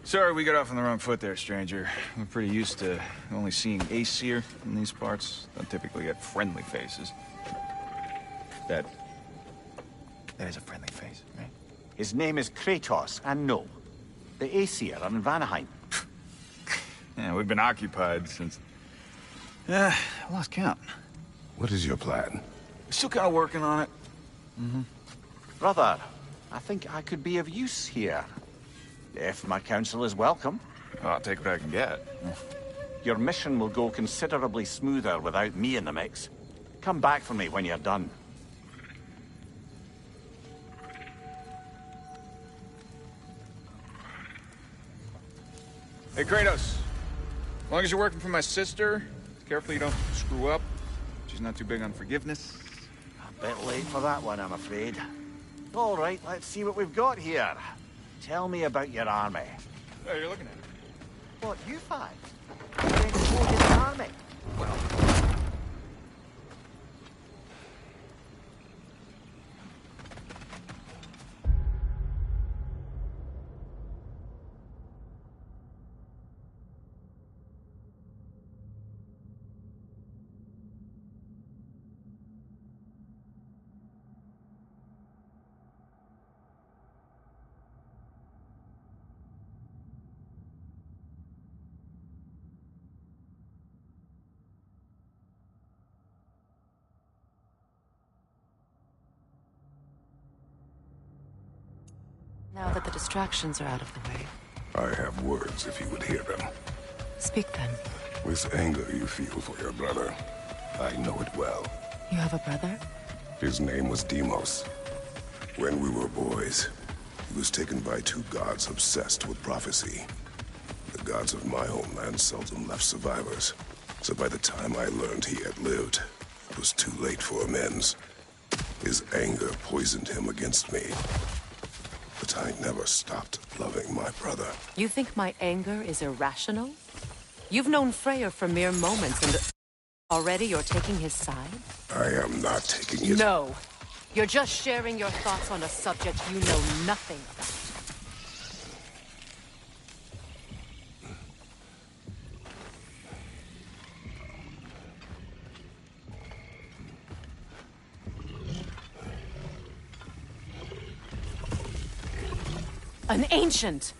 Sorry, we got off on the wrong foot there, stranger. We're pretty used to only seeing Aesir in these parts. Don't typically get friendly faces. That is a friendly face, right? His name is Kratos, and no. The Aesir are in Vanaheim. Yeah, we've been occupied since... I lost count. What is your plan? Still kind of working on it. Brother, I think I could be of use here. If my counsel is welcome. Well, I'll take what I can get. Your mission will go considerably smoother without me in the mix. Come back for me when you're done. Hey, Kratos. As long as you're working for my sister, carefully you don't screw up. She's not too big on forgiveness. A bit late for that one, I'm afraid. All right, let's see what we've got here. Tell me about your army. Oh, you're looking at it. What, you five? You're in the army? Well... Now that the distractions are out of the way. I have words if you would hear them. Speak then. This anger you feel for your brother, I know it well. You have a brother? His name was Deimos. When we were boys, he was taken by two gods obsessed with prophecy. The gods of my homeland seldom left survivors, so by the time I learned he had lived, it was too late for amends. His anger poisoned him against me. But I never stopped loving my brother. You think my anger is irrational? You've known Freyr for mere moments and already you're taking his side? I am not taking it. No. You're just sharing your thoughts on a subject you know nothing about. An ancient!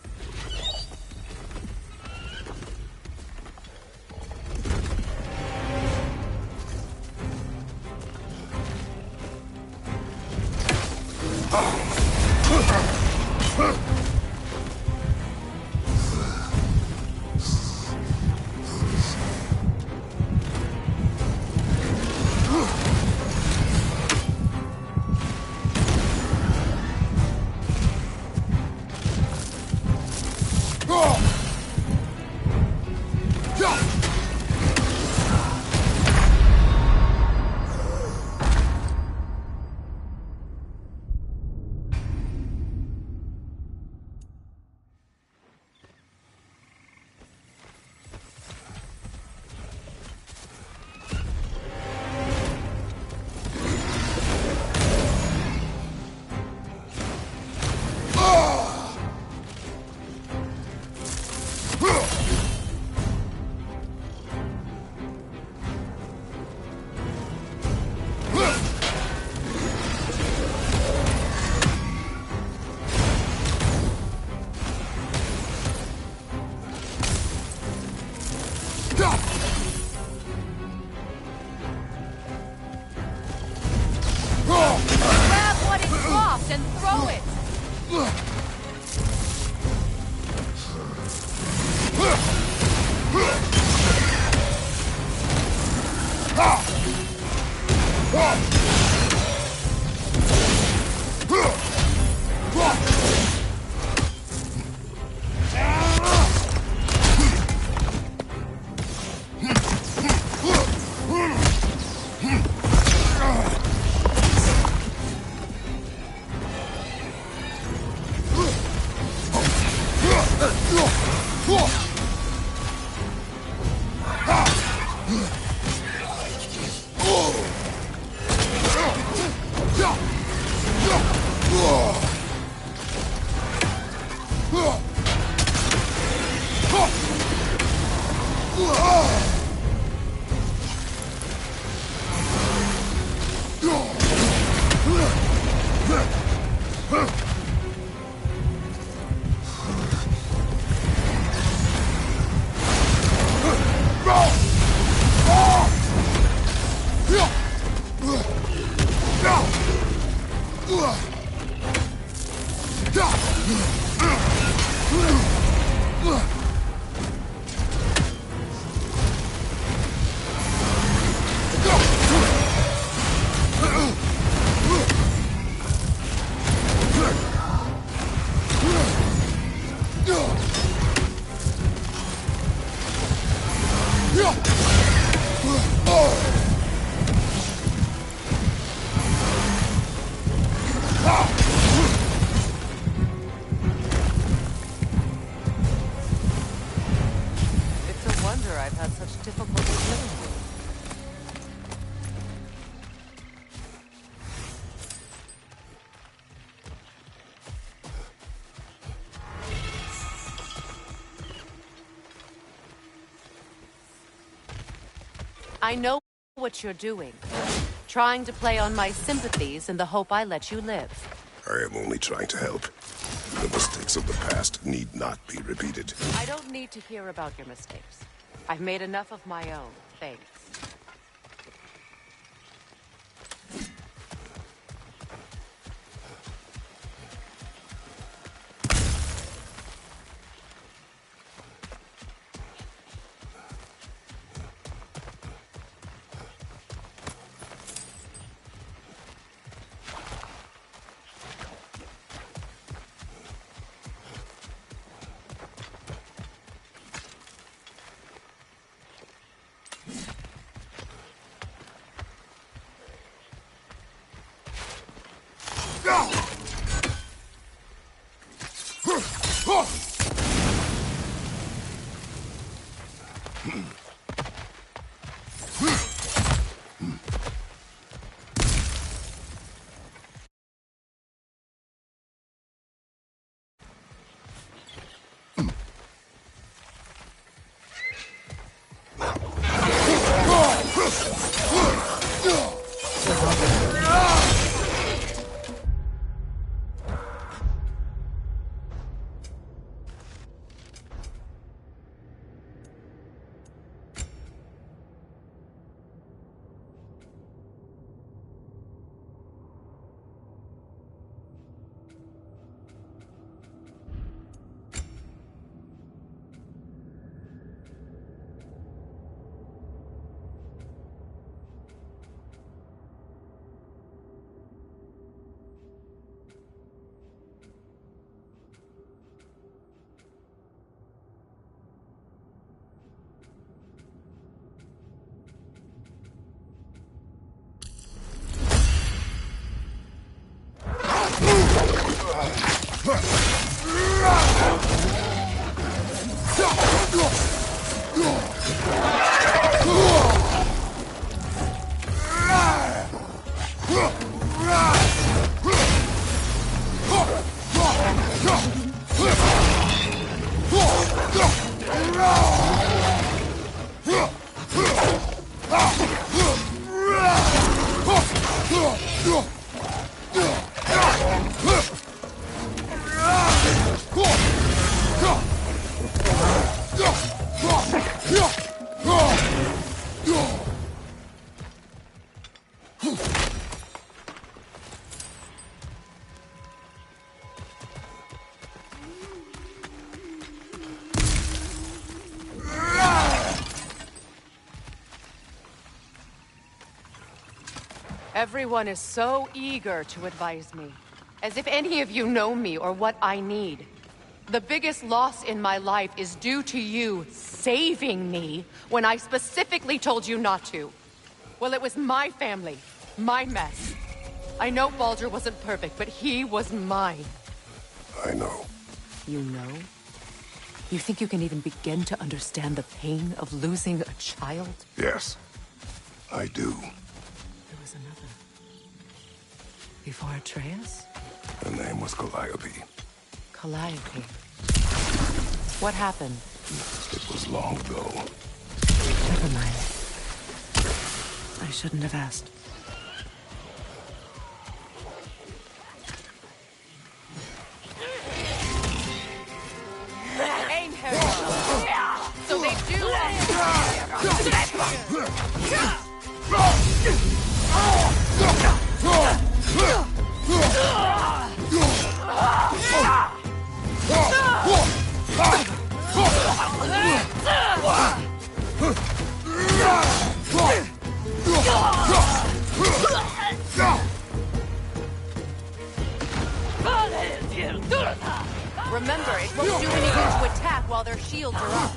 Grab what is lost and throw it! I know what you're doing. Trying to play on my sympathies in the hope I let you live. I am only trying to help. The mistakes of the past need not be repeated. I don't need to hear about your mistakes. I've made enough of my own, thanks. Everyone is so eager to advise me, as if any of you know me or what I need. The biggest loss in my life is due to you saving me when I specifically told you not to. Well, it was my family, my mess. I know Baldur wasn't perfect, but he was mine. I know. You know? You think you can even begin to understand the pain of losing a child? Yes, I do. There was another. Before Atreus? Her name was Calliope. Calliope. What happened? It was long ago. Never mind. I shouldn't have asked. So they do. Remember, it won't do anything to attack while their shields are up.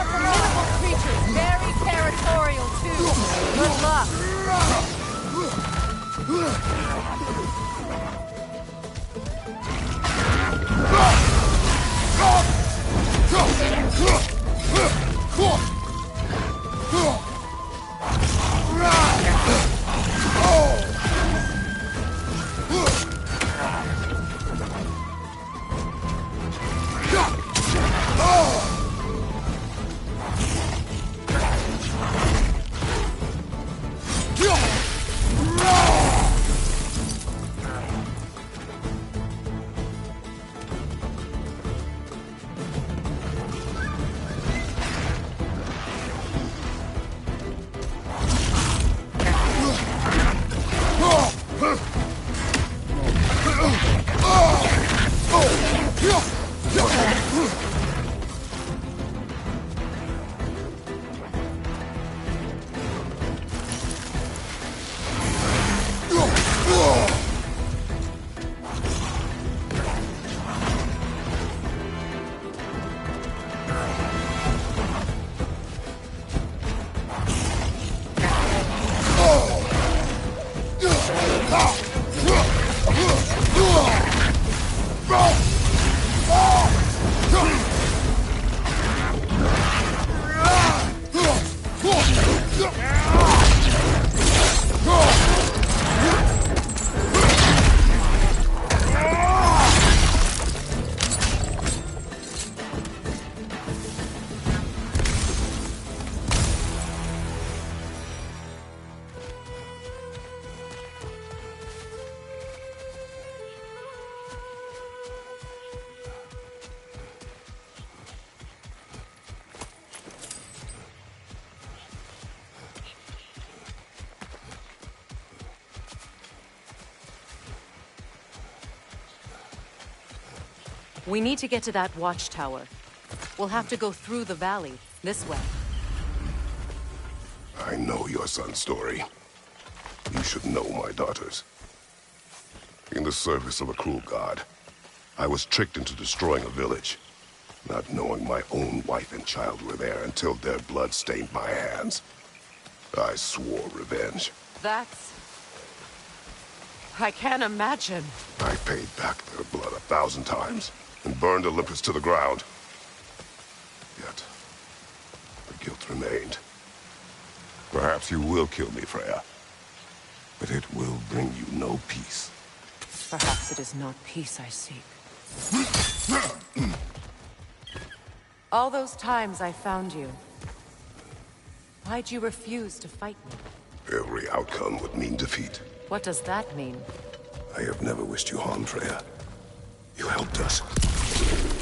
are formidable creatures, very territorial too. Good luck. We need to get to that watchtower. We'll have to go through the valley, this way. I know your son's story. You should know my daughter's. In the service of a cruel god, I was tricked into destroying a village, not knowing my own wife and child were there until their blood stained my hands. I swore revenge. That's... I can't imagine. I paid back their blood 1,000 times and burned Olympus to the ground. Yet, the guilt remained. Perhaps you will kill me, Freya, but it will bring you no peace. Perhaps it is not peace I seek. All those times I found you, why'd you refuse to fight me? Every outcome would mean defeat. What does that mean? I have never wished you harm, Freya. You helped us.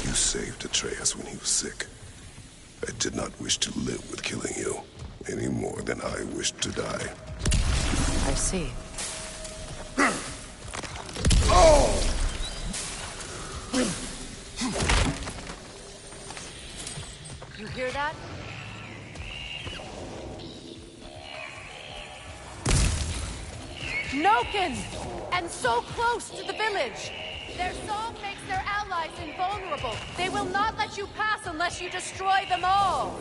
You saved Atreus when he was sick. I did not wish to live with killing you, any more than I wished to die. I see. You hear that? Noken! And so close to the village! Their song makes their allies invulnerable. They will not let you pass unless you destroy them all!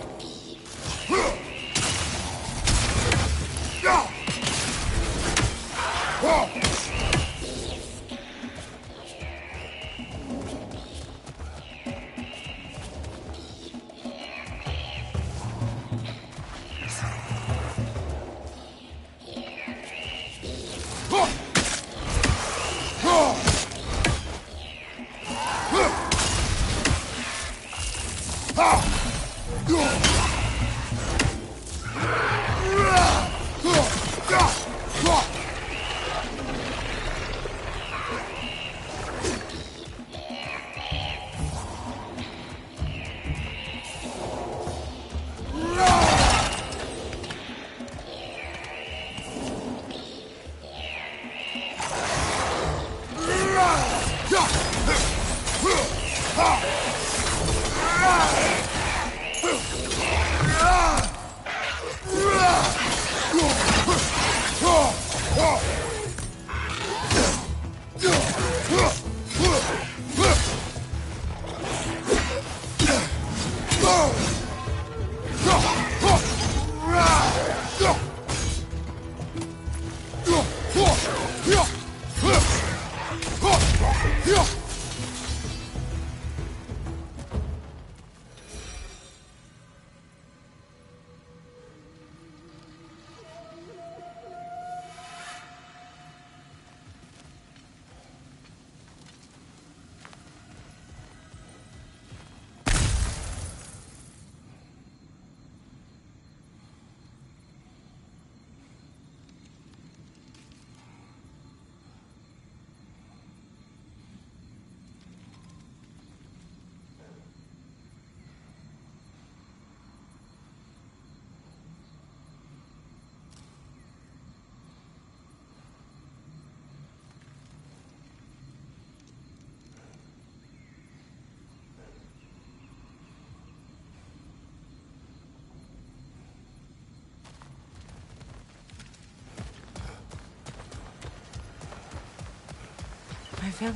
village.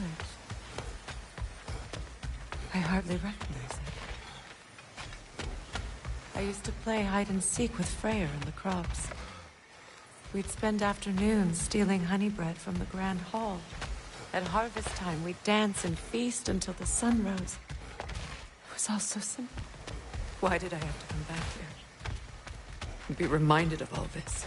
I hardly recognize it. I used to play hide and seek with Freyr in the crops. We'd spend afternoons stealing honey bread from the Grand Hall. At harvest time, we'd dance and feast until the sun rose. It was all so simple. Why did I have to come back here? And be reminded of all this?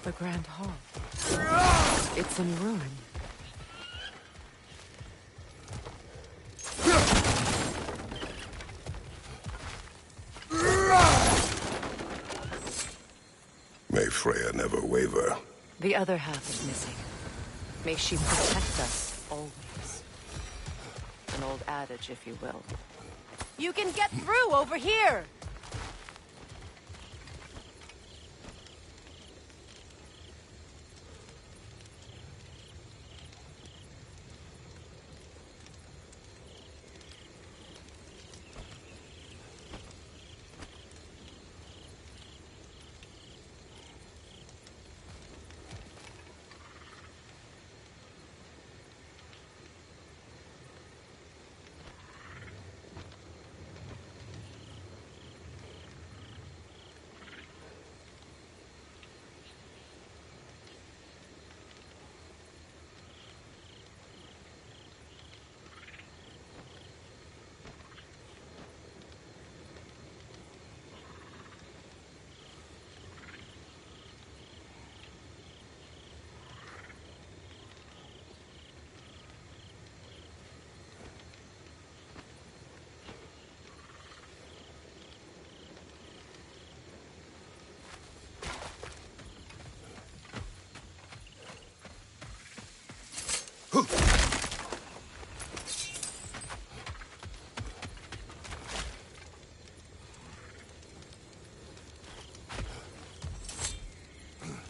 The Grand Hall. It's in ruin. May Freya never waver. The other half is missing. May she protect us always. An old adage, if you will. You can get through over here!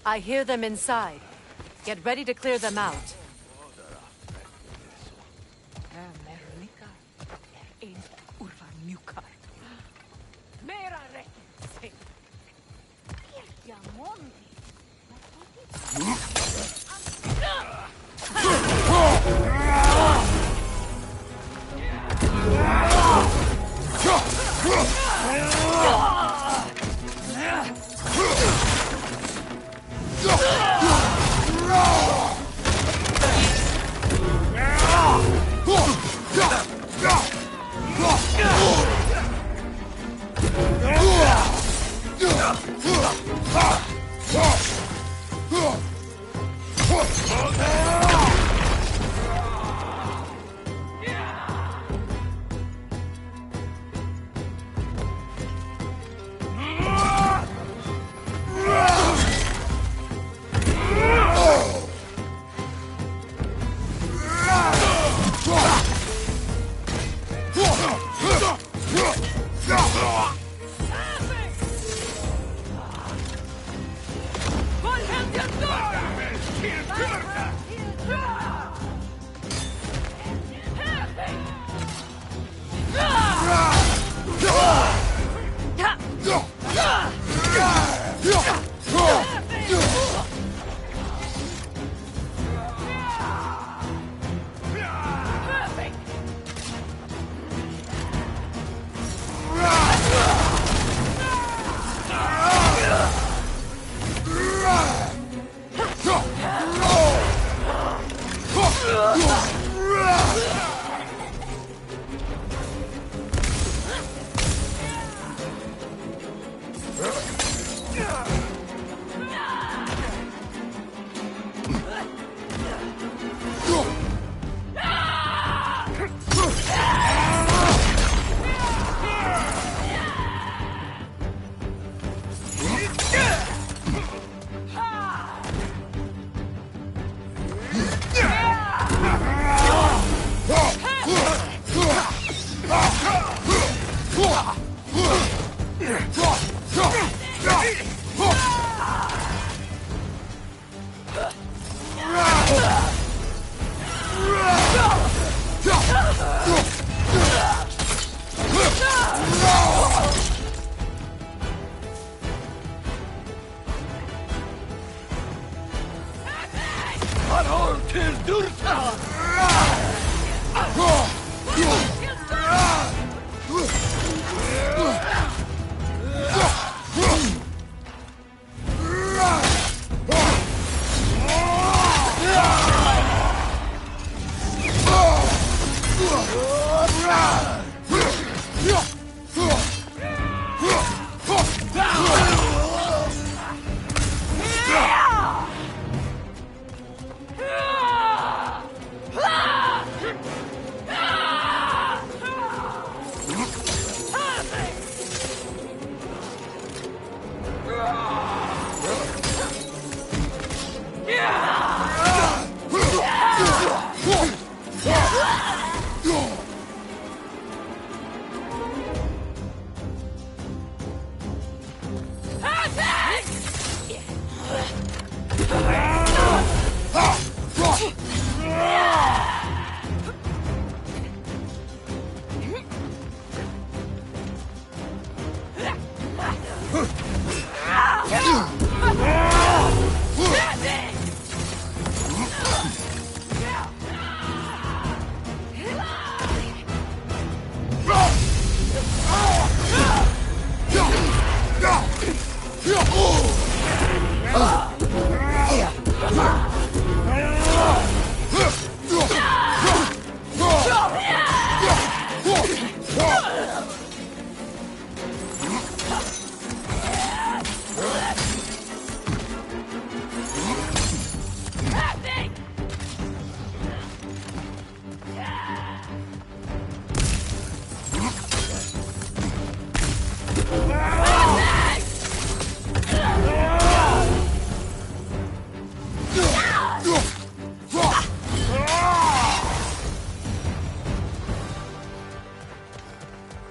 I hear them inside. Get ready to clear them out.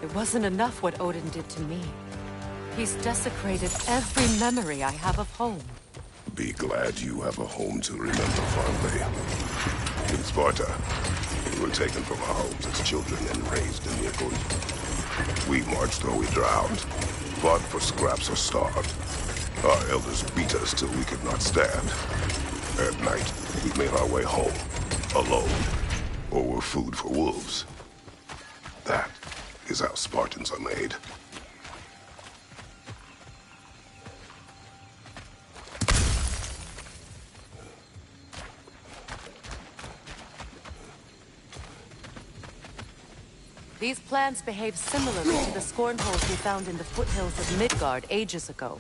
It wasn't enough what Odin did to me. He's desecrated every memory I have of home. Be glad you have a home to remember fondly. In Sparta, we were taken from our homes as children and raised in Yukon. We marched or we drowned, fought for scraps or starved. Our elders beat us till we could not stand. At night, we made our way home, alone, or were food for wolves. That is how Spartans are made. These plants behave similarly to the scorn holes we found in the foothills of Midgard ages ago.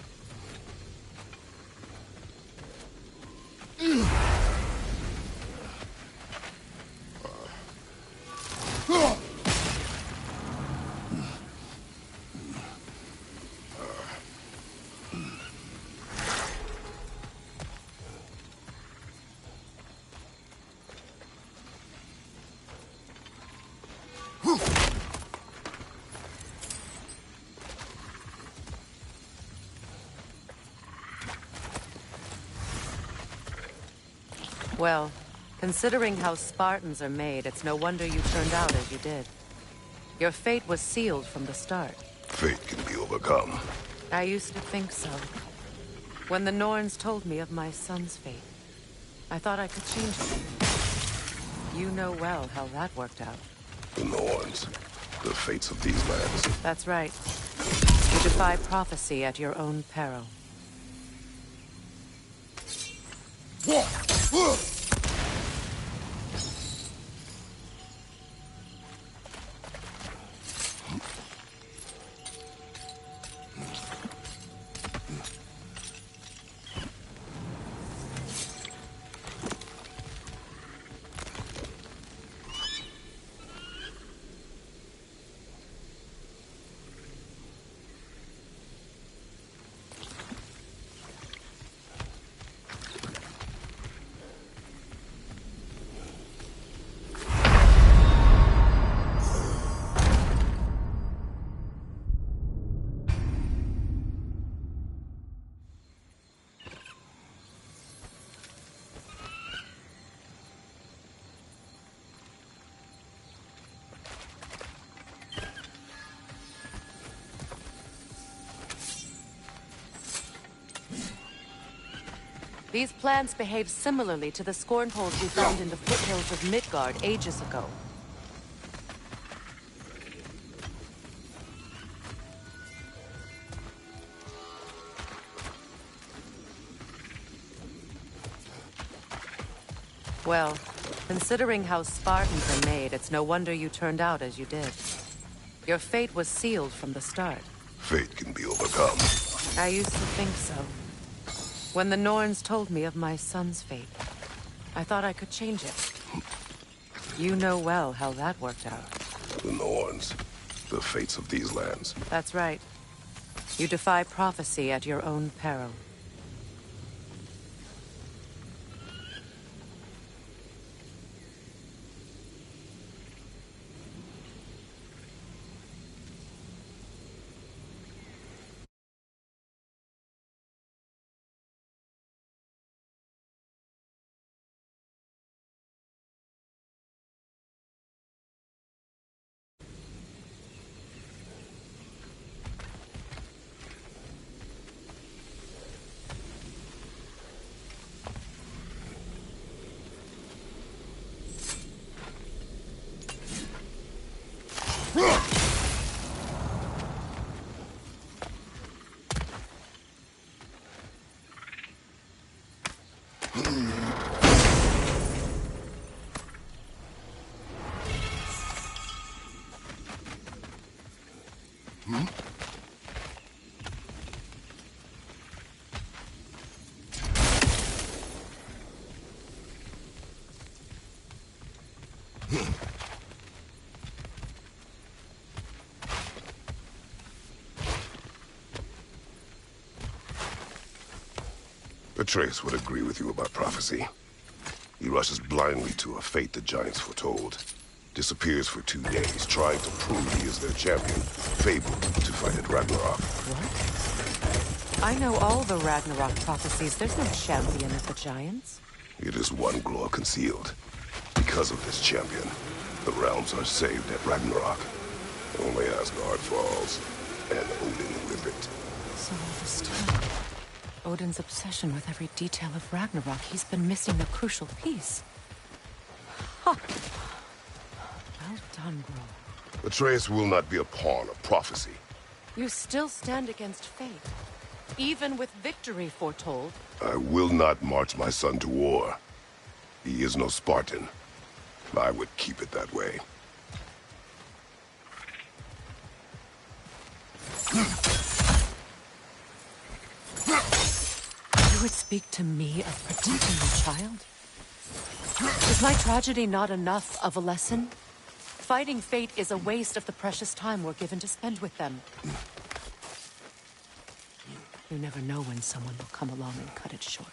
Well, considering how Spartans are made, it's no wonder you turned out as you did. Your fate was sealed from the start. Fate can be overcome. I used to think so. When the Norns told me of my son's fate, I thought I could change it. You know well how that worked out. The Norns, the fates of these lands. That's right. You defy prophecy at your own peril. These plants behave similarly to the scorn holes we found in the foothills of Midgard ages ago. Well, considering how Spartans are made, it's no wonder you turned out as you did. Your fate was sealed from the start. Fate can be overcome. I used to think so. When the Norns told me of my son's fate, I thought I could change it. You know well how that worked out. The Norns. The fates of these lands. That's right. You defy prophecy at your own peril. Atreus would agree with you about prophecy. He rushes blindly to a fate the Giants foretold. Disappears for 2 days, trying to prove he is their champion, fabled to fight at Ragnarok. What? I know all the Ragnarok prophecies. There's no champion of the Giants. It is one glow concealed. Because of this champion, the realms are saved at Ragnarok. Only Asgard falls, and Odin with it. So all this time, Odin's obsession with every detail of Ragnarok, he's been missing the crucial piece. Ha! Well done, bro. Atreus will not be a pawn of prophecy. You still stand against fate, even with victory foretold. I will not march my son to war. He is no Spartan. I would keep it that way. You would speak to me of protecting a child? Is my tragedy not enough of a lesson? Fighting fate is a waste of the precious time we're given to spend with them. You never know when someone will come along and cut it short.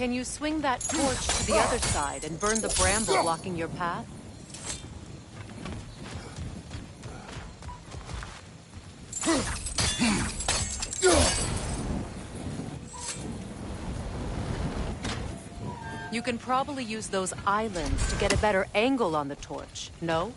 Can you swing that torch to the other side and burn the bramble blocking your path? You can probably use those islands to get a better angle on the torch, no?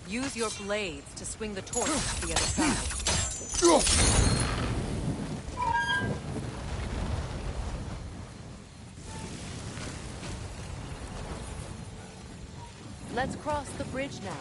Use your blades to swing the torch to the other side. Let's cross the bridge now.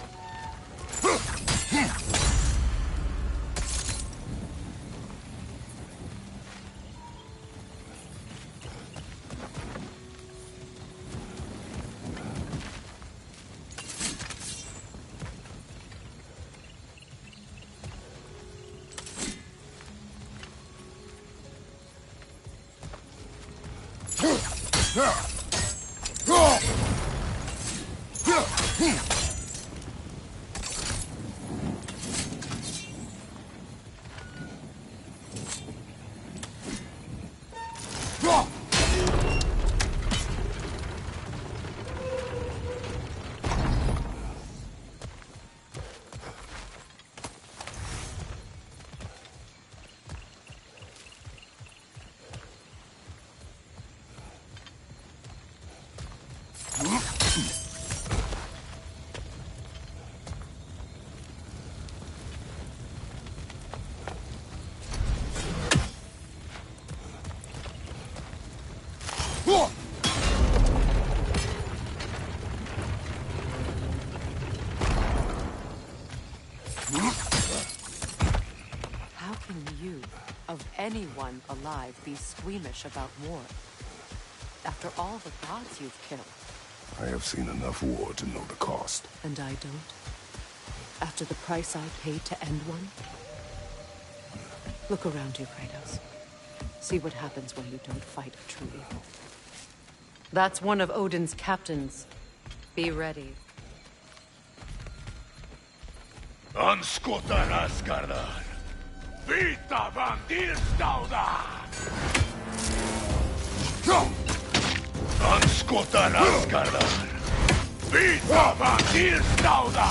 How can you, of anyone alive, be squeamish about war? After all the gods you've killed. I have seen enough war to know the cost. And I don't? After the price I paid to end one? Look around you, Kratos. See what happens when you don't fight a true evil. That's one of Odin's captains. Be ready. Anskotar Asgardar! Vita Vandilstauda! Anskotar Asgardar! Vita Vandilstauda!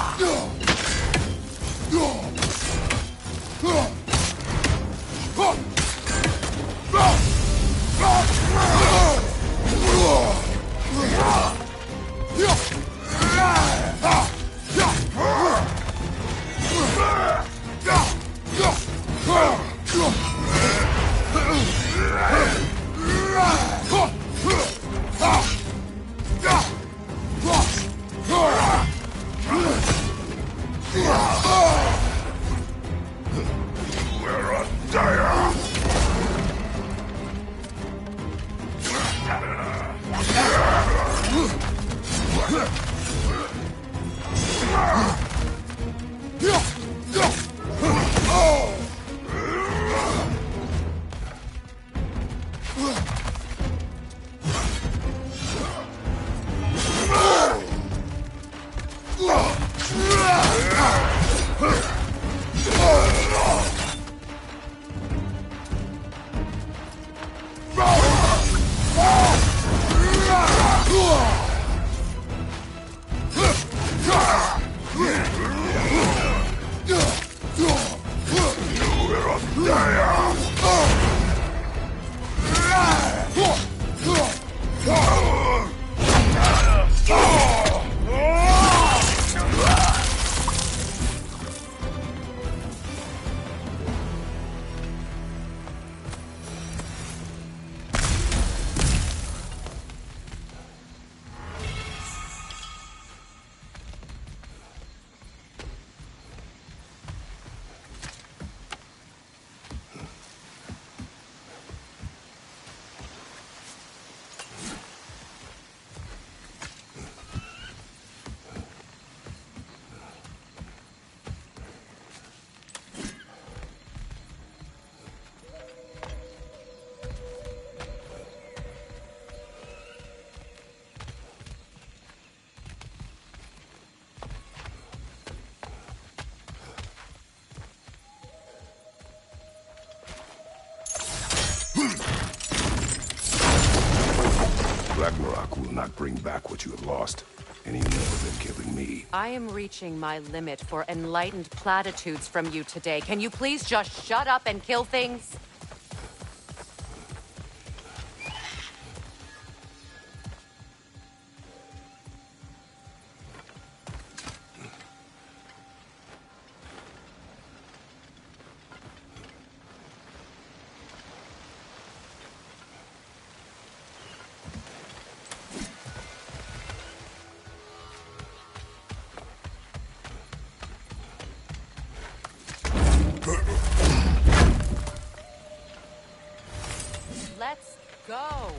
Ragnarok will not bring back what you have lost, any more than killing me. I am reaching my limit for enlightened platitudes from you today. Can you please just shut up and kill things? Let's go.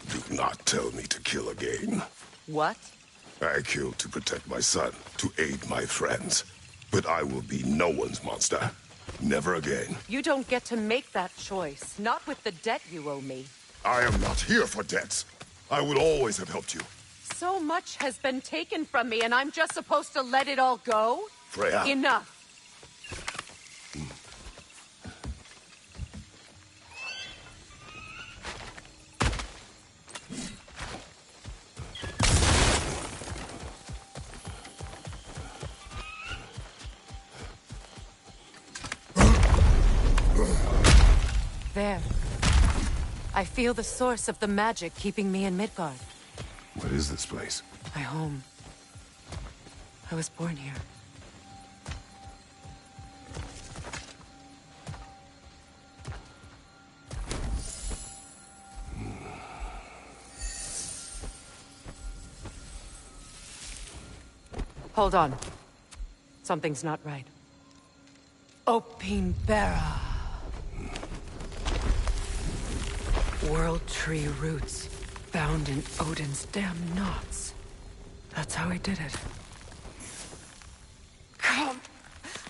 Do not tell me to kill again. What? I killed to protect my son, to aid my friends. But I will be no one's monster. Never again. You don't get to make that choice. Not with the debt you owe me. I am not here for debts. I would always have helped you. So much has been taken from me, and I'm just supposed to let it all go? Freya. Enough. There. I feel the source of the magic keeping me in Midgard. What is this place? My home. I was born here. Hold on. Something's not right. Opinbera. World tree roots found in Odin's damn knots. That's how he did it. Come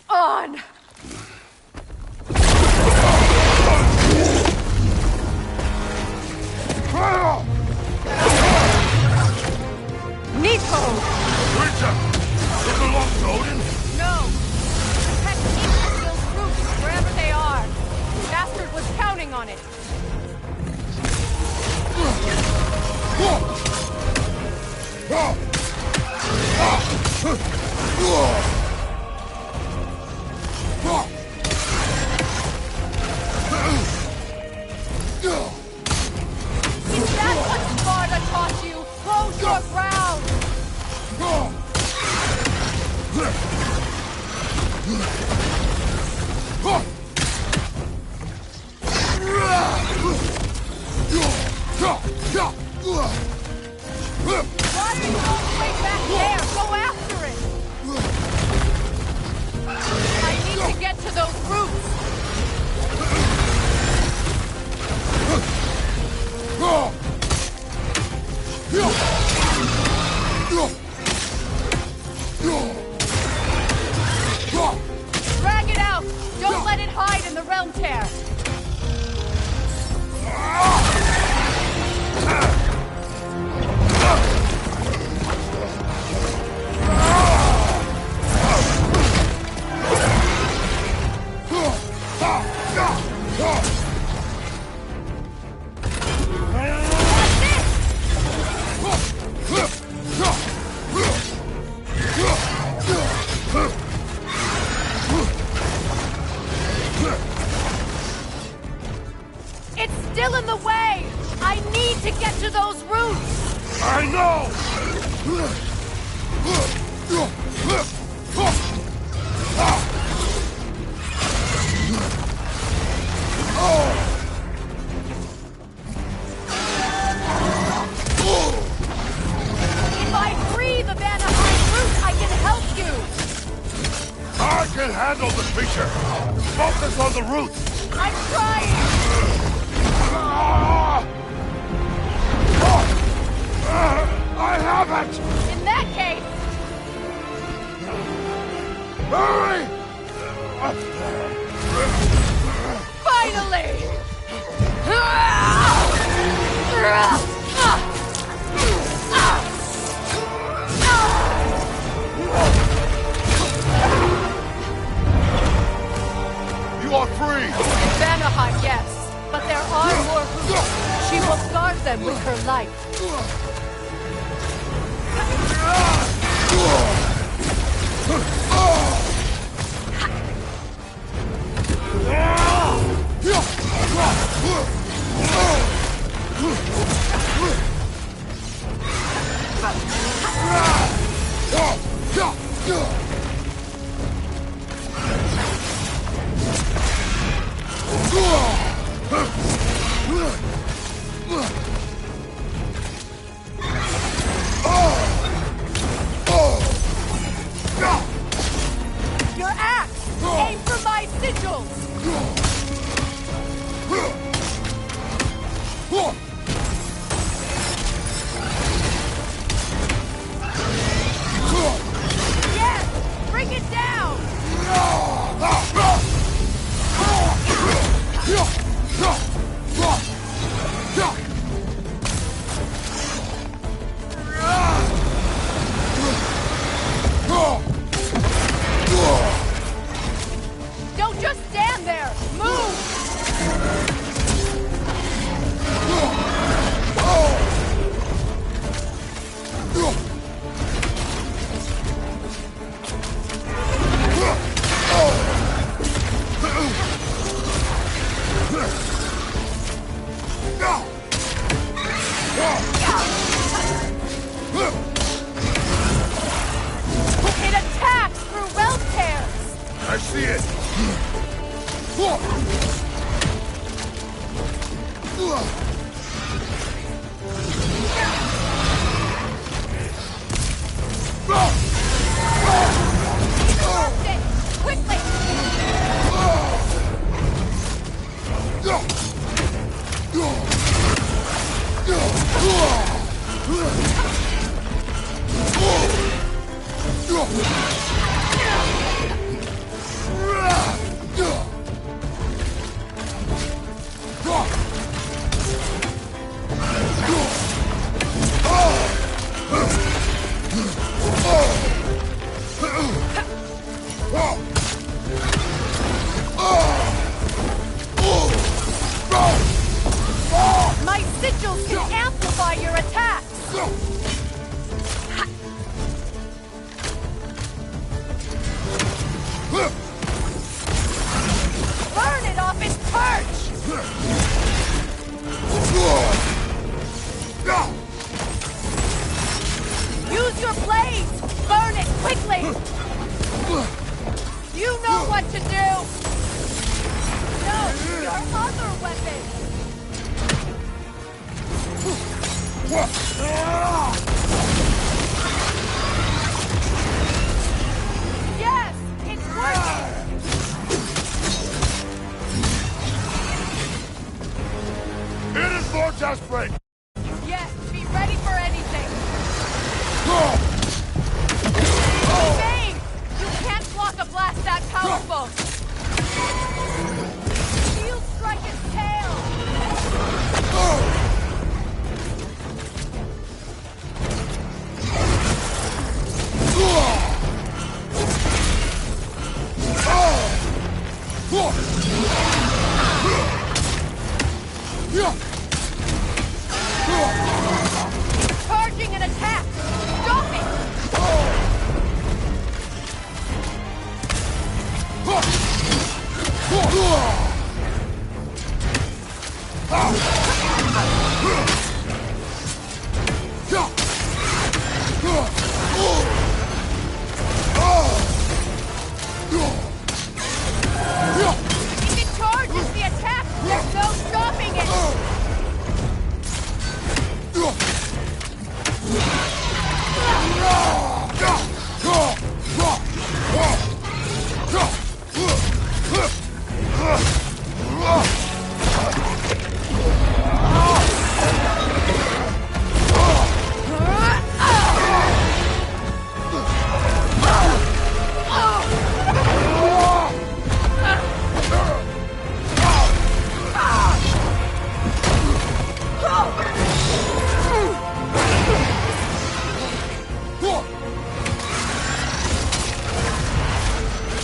on! Nico! Richard! It belongs to Odin? No! Protect each of those roots wherever they are. Bastard was counting on it. Is that what Sparta taught you? Hold your ground! Why are you all the way back there? Go after it! I need to get to those roots! Drag it out! Don't let it hide in the realm tear! It's still in the way! I need to get to those roots! I know! If I free the Vanaheim root, I can help you! I can handle the creature! Focus on the roots! I'm trying! I have it! In that case, Hurry! finally! You are free! Vanaheim, yes, but there are more roots. She will guard them with her life. Your axe! Aim for my sigils! Yes! Bring it down! Don't just stand there! Move! It attacks through realm tears! I see it! Interrupt it! Quickly! My sigils can amplify your attacks! Burn it off its perch! Use your blades! Burn it quickly! You know what to do! No, your other weapon! Yes! It's working! It is Lord Jasper! Yes, be ready for anything! Bane! You can't block a blast that powerful! Shield strike its tail! Charging an attack! Stop it! If it charges the attack, there's no stopping it!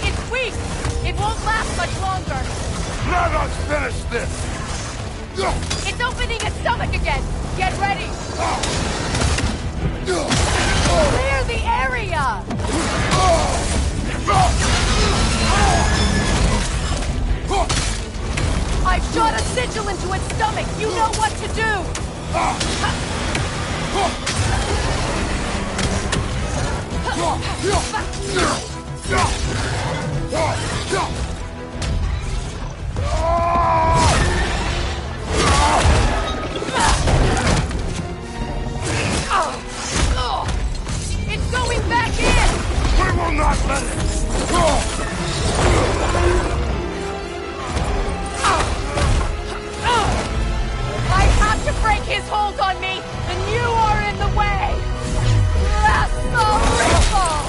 It's weak! It won't last much longer! Let us finish this! It's opening its stomach again! Get ready! Clear the area! I've shot a sigil into its stomach! You know what to do! It's going back in! We will not let it! I have to break his hold on me, and you are in the way! That's the ripple!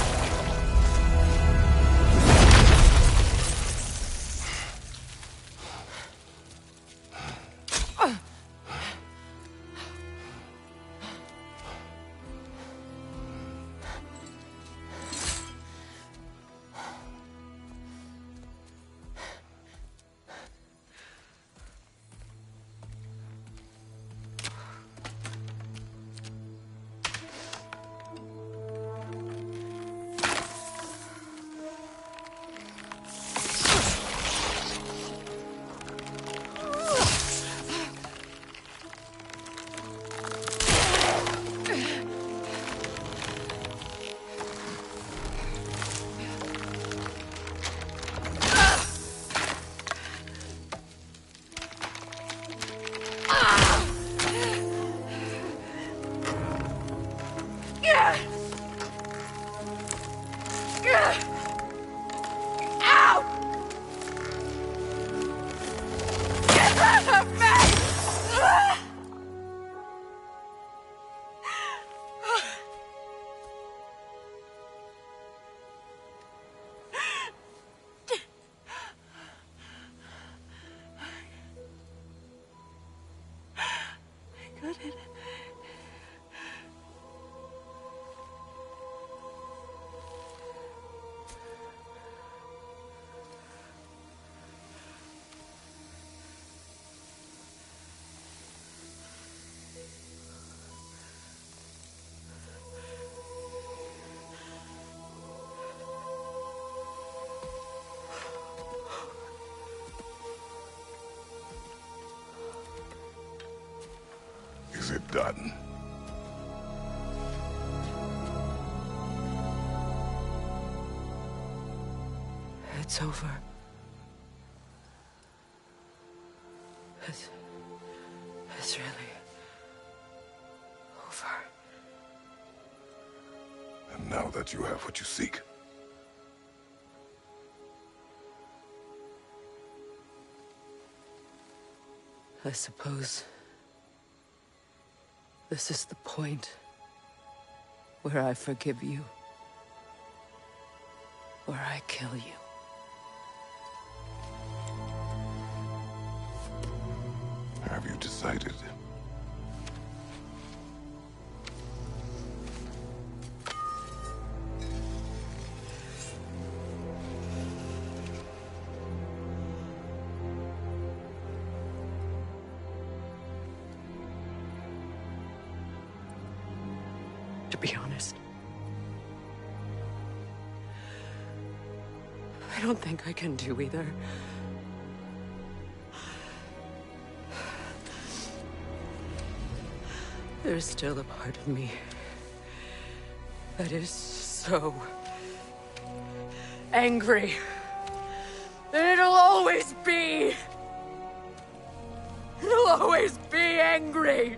Is it done? It's over. It's really over. And now that you have what you seek, I suppose this is the point where I forgive you, where I kill you. have you decided? To be honest, I don't think I can do either. There's still a part of me that is so angry that it'll always be angry.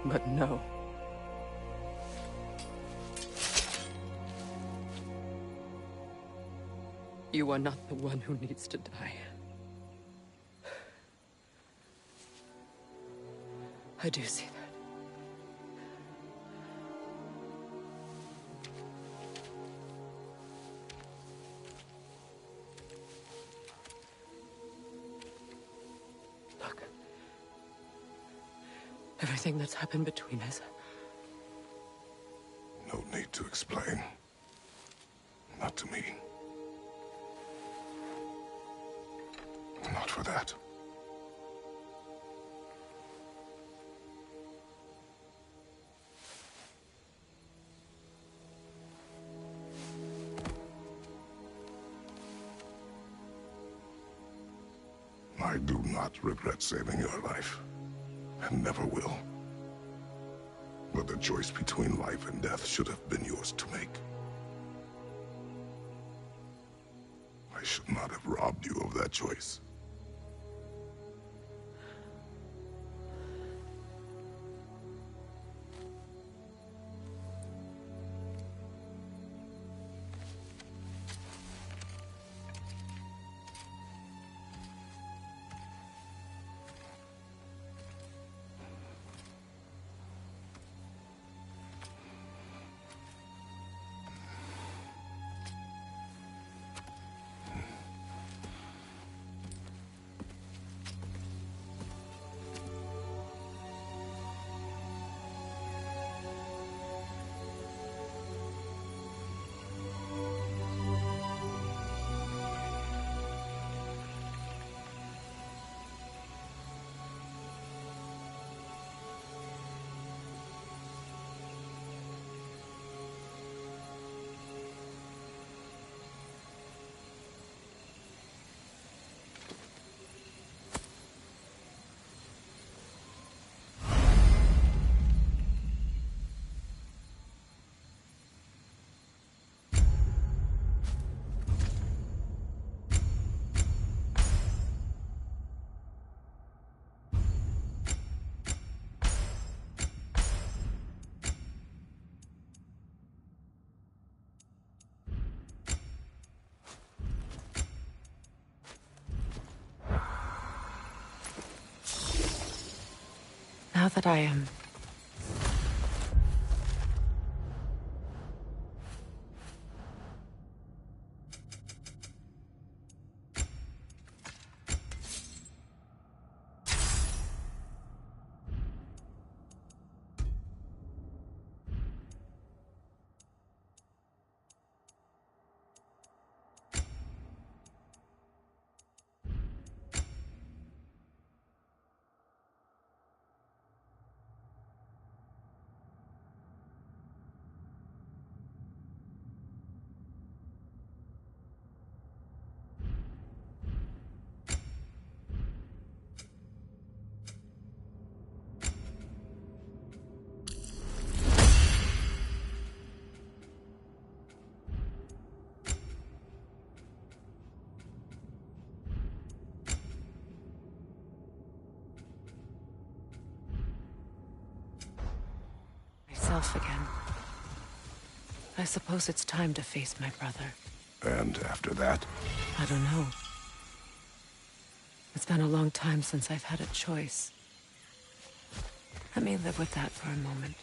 But no. You are not the one who needs to die. I do see that. Look. Everything that's happened between us. No need to explain. Not to me. Not for that. I do not regret saving your life, and never will. But the choice between life and death should have been yours to make. I should not have robbed you of that choice. Now that I am myself again. I suppose it's time to face my brother. And after that? I don't know. It's been a long time since I've had a choice. Let me live with that for a moment.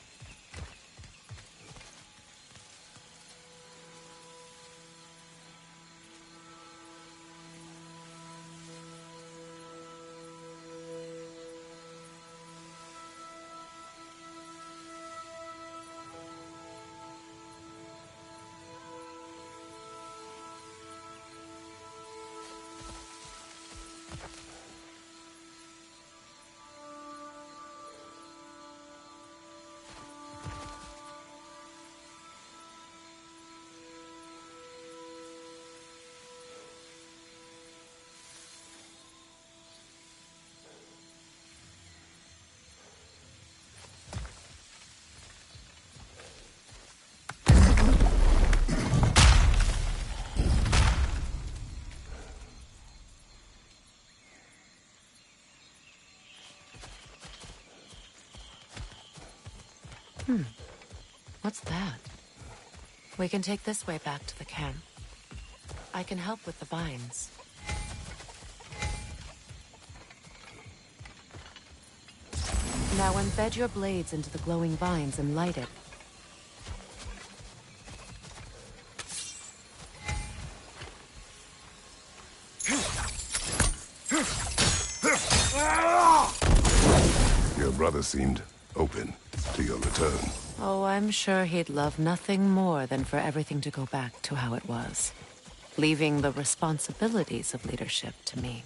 What's that? We can take this way back to the camp. I can help with the vines. Now embed your blades into the glowing vines and light it. Your brother seemed open to your return. Oh, I'm sure he'd love nothing more than for everything to go back to how it was, leaving the responsibilities of leadership to me.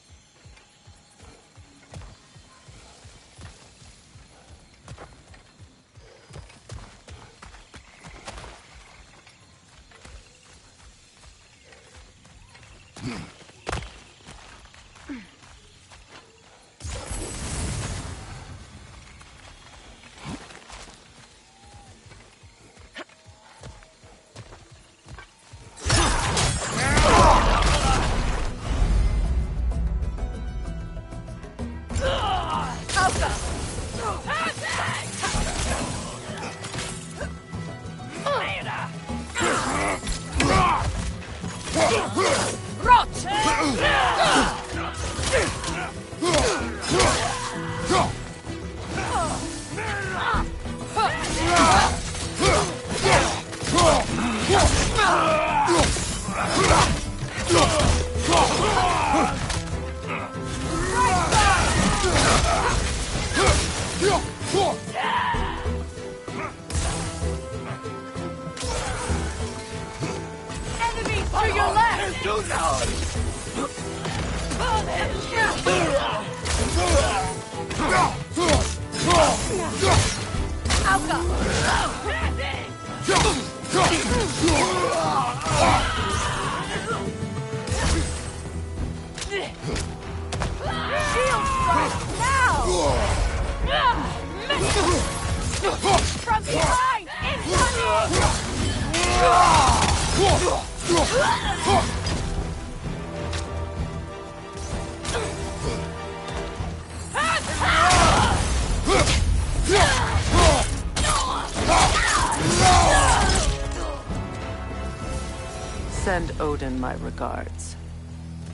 Send Odin my regards.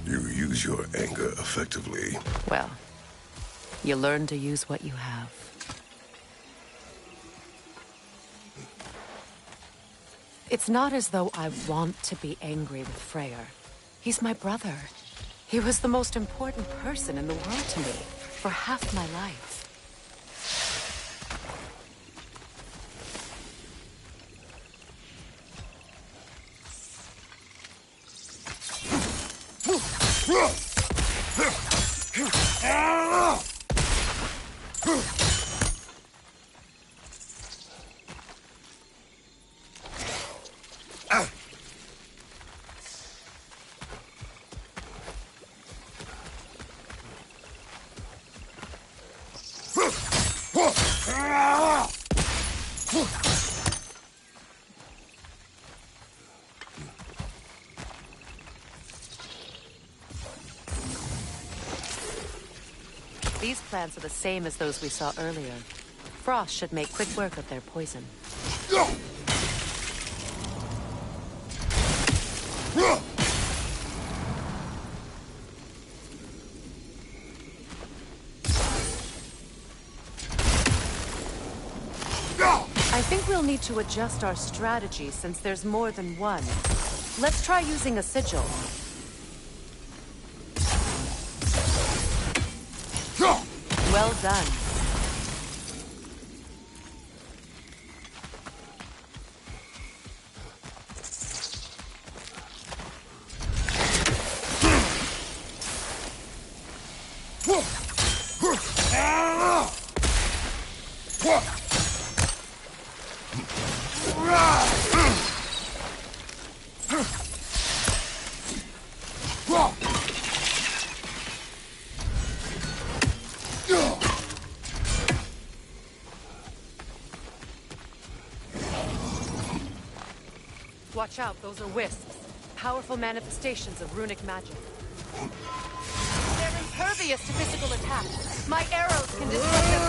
You use your anger effectively. Well, you learn to use what you have. It's not as though I want to be angry with Freyr. He's my brother. He was the most important person in the world to me for half my life. These plants are the same as those we saw earlier. frost should make quick work of their poison. I think we'll need to adjust our strategy since there's more than one. Let's try using a sigil. Well done. Watch out, those are wisps. Powerful manifestations of runic magic. They're impervious to physical attack. My arrows can destroy them.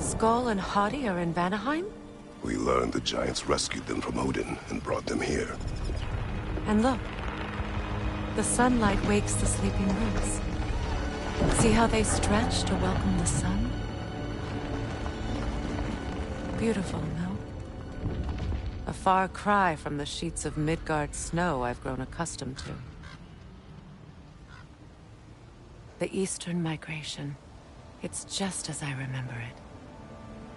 Skull and Hadi are in Vanaheim? We learned the giants rescued them from Odin and brought them here. And look. The sunlight wakes the sleeping roots. See how they stretch to welcome the sun? Beautiful, no? A far cry from the sheets of Midgard snow I've grown accustomed to. The Eastern Migration. It's just as I remember it.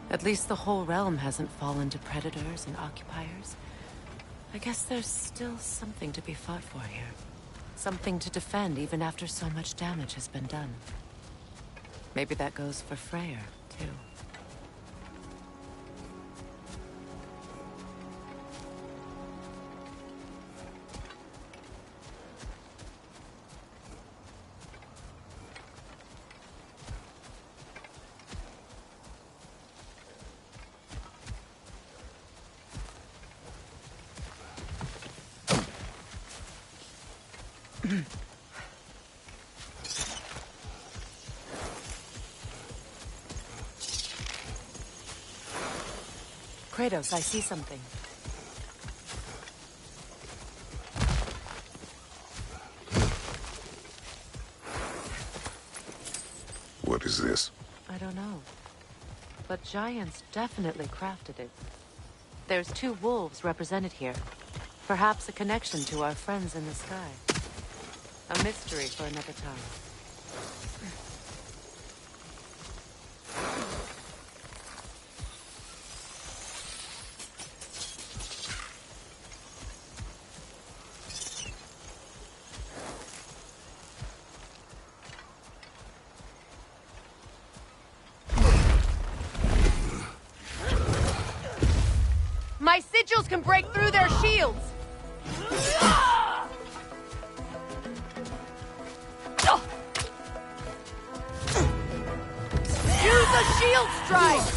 At least the whole realm hasn't fallen to predators and occupiers. I guess there's still something to be fought for here. Something to defend even after so much damage has been done. Maybe that goes for Freyr, too. Kratos, I see something. What is this? I don't know. But giants definitely crafted it. There's 2 wolves represented here. Perhaps a connection to our friends in the sky. A mystery for another time. My sigils can break through their shields! Use a shield strike!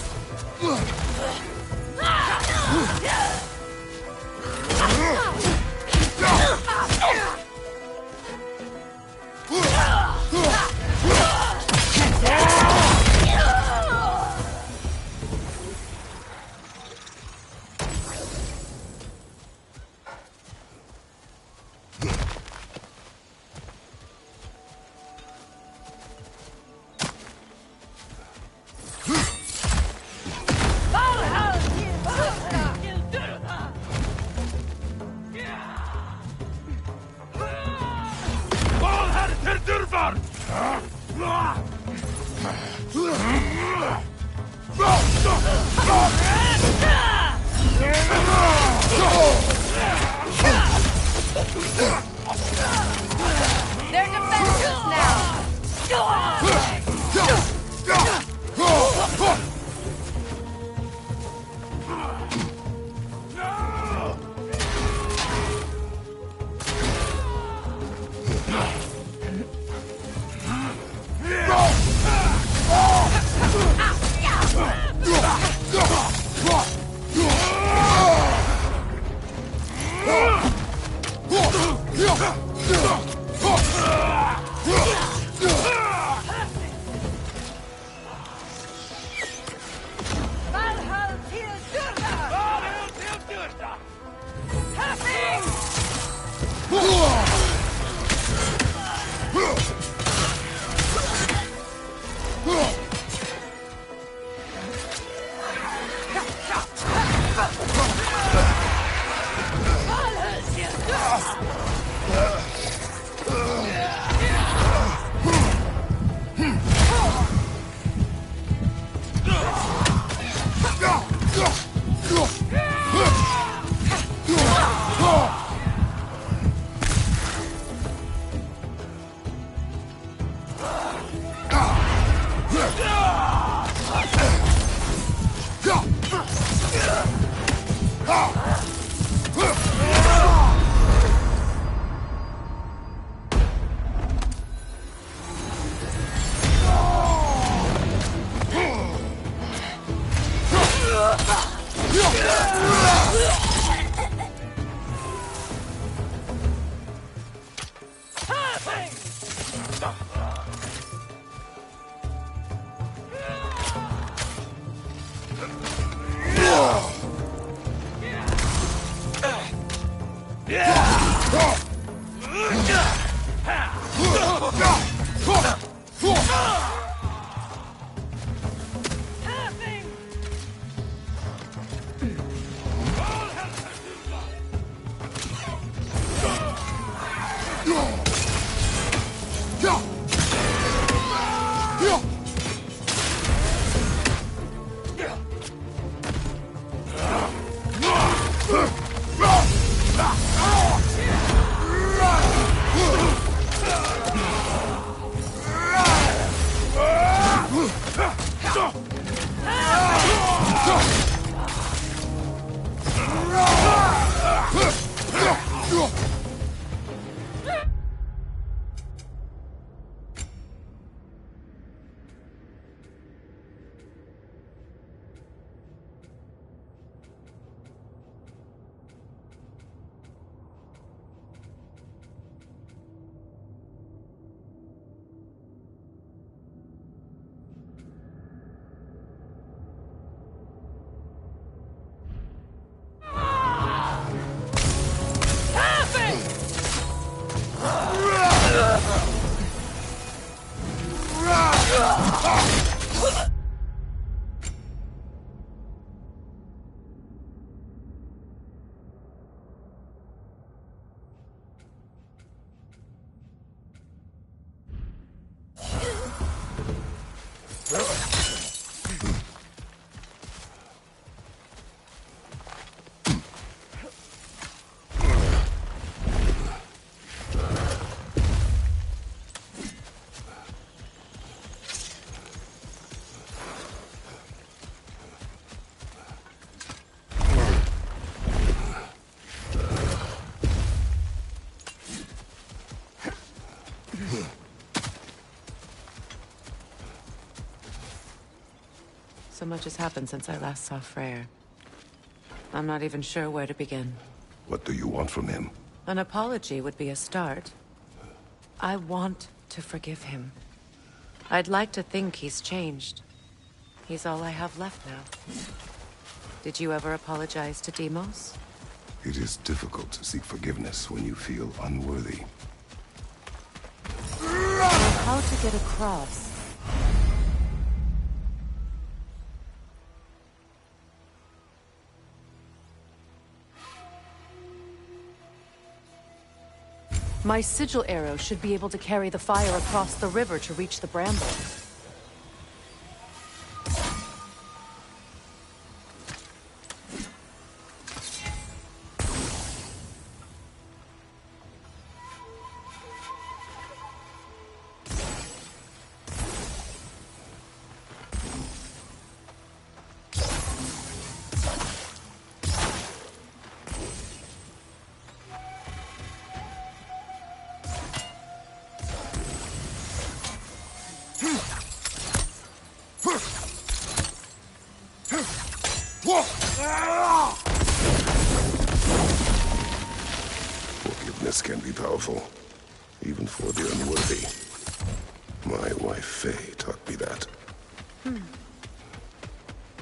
So much has happened since I last saw Freyr. I'm not even sure where to begin. What do you want from him? An apology would be a start. I want to forgive him. I'd like to think he's changed. He's all I have left now. Did you ever apologize to Deimos? It is difficult to seek forgiveness when you feel unworthy. How to get across? My sigil arrow should be able to carry the fire across the river to reach the brambles. Forgiveness can be powerful, even for the unworthy. My wife Faye taught me that.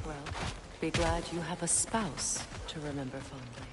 Well, be glad you have a spouse to remember fondly.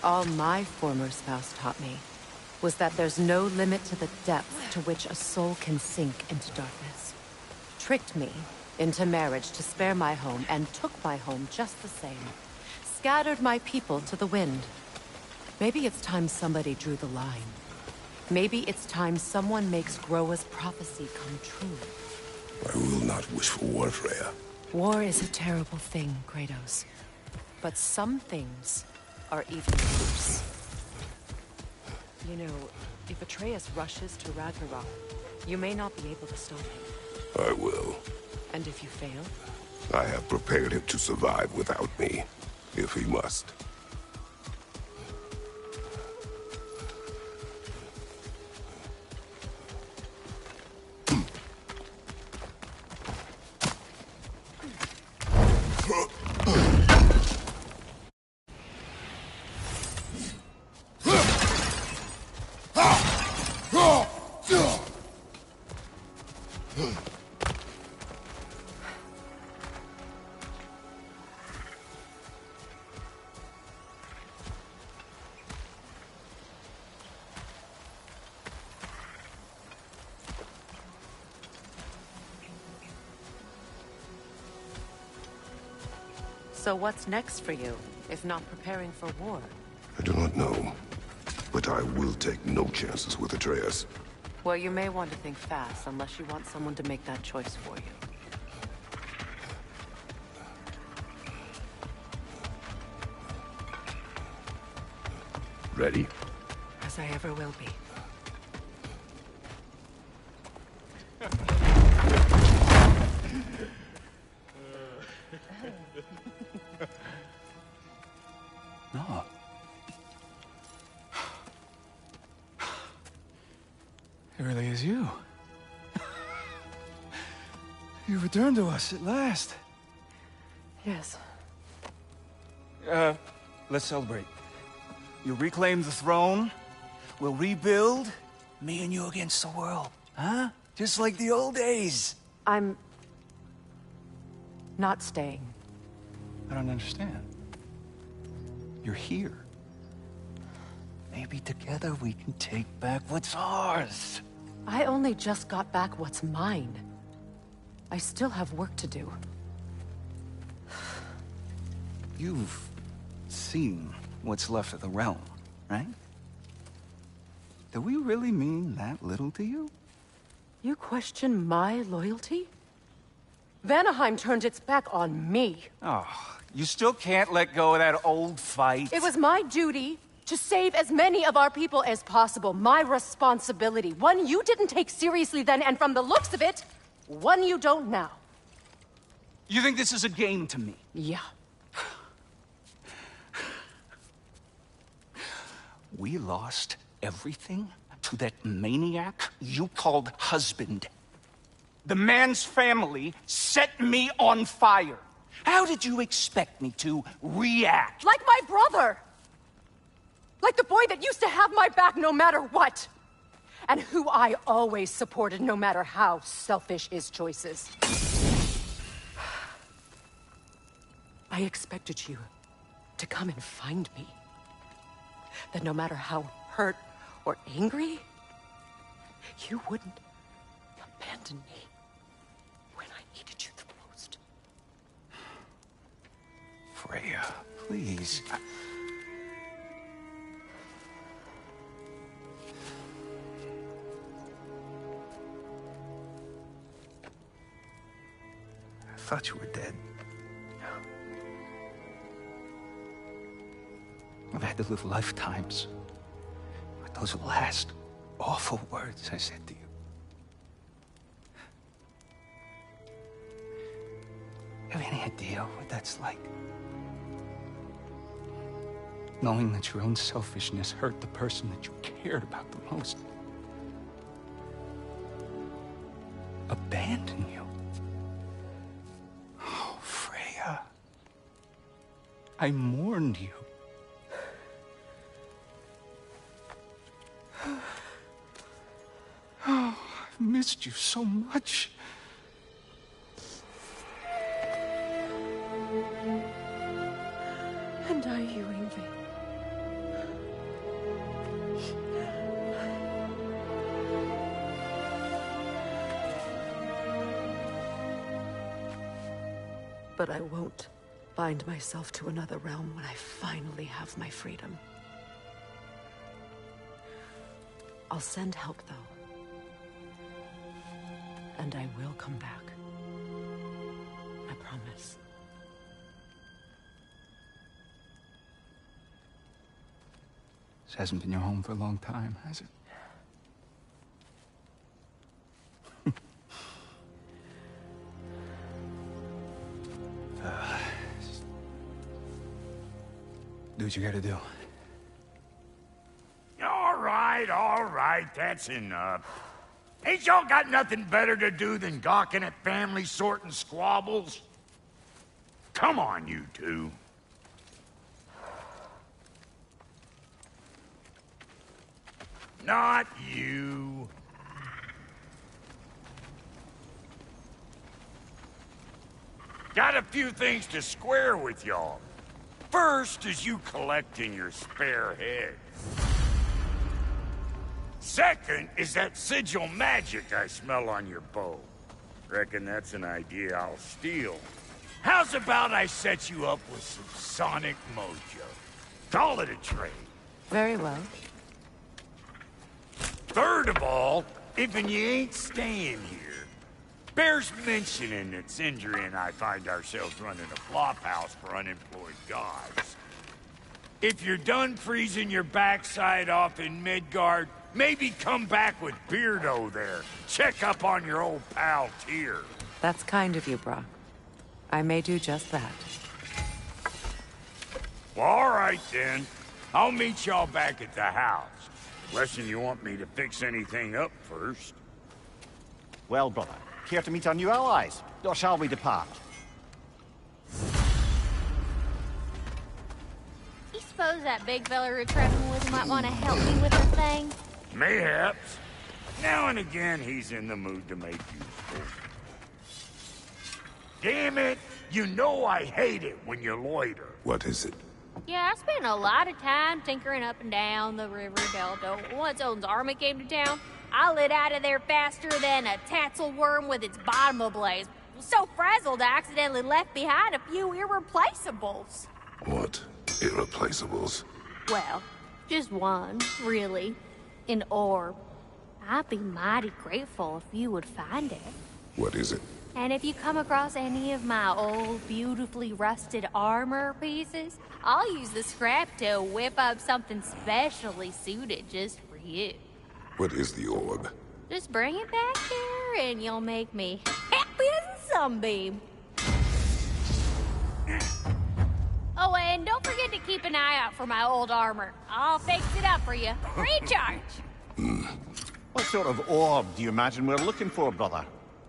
All my former spouse taught me was that there's no limit to the depth to which a soul can sink into darkness. Tricked me into marriage to spare my home and took my home just the same. Scattered my people to the wind. Maybe it's time somebody drew the line. Maybe it's time someone makes Groa's prophecy come true. I will not wish for war, Freya. War is a terrible thing, Kratos. But some things are even worse. You know, if Atreus rushes to Ragnarok, you may not be able to stop him. I will. And if you fail? I have prepared him to survive without me, if he must. So what's next for you, if not preparing for war? I do not know, but I will take no chances with Atreus. Well, you may want to think fast, unless you want someone to make that choice for you. Ready? As I ever will be. No. It really is you. You returned to us at last. Yes. Let's celebrate. You reclaim the throne. We'll rebuild. Me and you against the world. Huh? Just like the old days. I'm not staying. I don't understand. You're here. Maybe together we can take back what's ours. I only just got back what's mine. I still have work to do. You've seen what's left of the realm, right? Do we really mean that little to you? You question my loyalty? Vanaheim turned its back on me. Oh, you still can't let go of that old fight. It was my duty to save as many of our people as possible. My responsibility. One you didn't take seriously then, and from the looks of it, one you don't now. You think this is a game to me? Yeah. We lost everything to that maniac you called husband. The man's family set me on fire. How did you expect me to react? Like my brother! Like the boy that used to have my back no matter what! And who I always supported no matter how selfish his choices. I expected you to come and find me. That no matter how hurt or angry, you wouldn't abandon me when I needed you the most. Freya, please. I thought you were dead. I've had to live lifetimes with those last awful words I said to you. Have any idea what that's like? Knowing that your own selfishness hurt the person that you cared about the most. Abandon you. Oh, Freya. I mourned you. Oh, I've missed you so much. And I, you, Ingvi. But I won't bind myself to another realm when I finally have my freedom. I'll send help, though. And I will come back. I promise. This hasn't been your home for a long time, has it? Do what you gotta do. All right, that's enough. Ain't y'all got nothing better to do than gawking at family sorting squabbles? Come on, you two. Not you. Got a few things to square with y'all. First is you collecting your spare heads. Second is that sigil magic I smell on your bow. Reckon that's an idea I'll steal. How's about I set you up with some sonic mojo? Call it a trade. Very well. Third of all, if you ain't staying here, bears mentioning that Sindri and I find ourselves running a flop house for unemployed gods. If you're done freezing your backside off in Midgard, maybe come back with Beardo there. Check up on your old pal Tyr. That's kind of you, Brock. I may do just that. Well, all right then. I'll meet y'all back at the house. Unless you want me to fix anything up first. Well, brother, care to meet our new allies? Or shall we depart? You suppose that big fella we're traveling with might want to help me with the thing? Mayhaps. Now and again, he's in the mood to make useful. Damn it! You know I hate it when you loiter. What is it? Yeah, I spent a lot of time tinkering up and down the river delta. Once Odin's army came to town, I lit out of there faster than a tassel worm with its bottom ablaze. So frazzled, I accidentally left behind a few irreplaceables. What? Irreplaceables? Well, just one, really. An orb. I'd be mighty grateful if you would find it. What is it? And if you come across any of my old, beautifully rusted armor pieces, I'll use the scrap to whip up something specially suited just for you. What is the orb? Just bring it back here and you'll make me happy as a sunbeam. Oh, and don't forget to keep an eye out for my old armor. I'll fix it up for you. Free charge. What sort of orb do you imagine we're looking for, brother?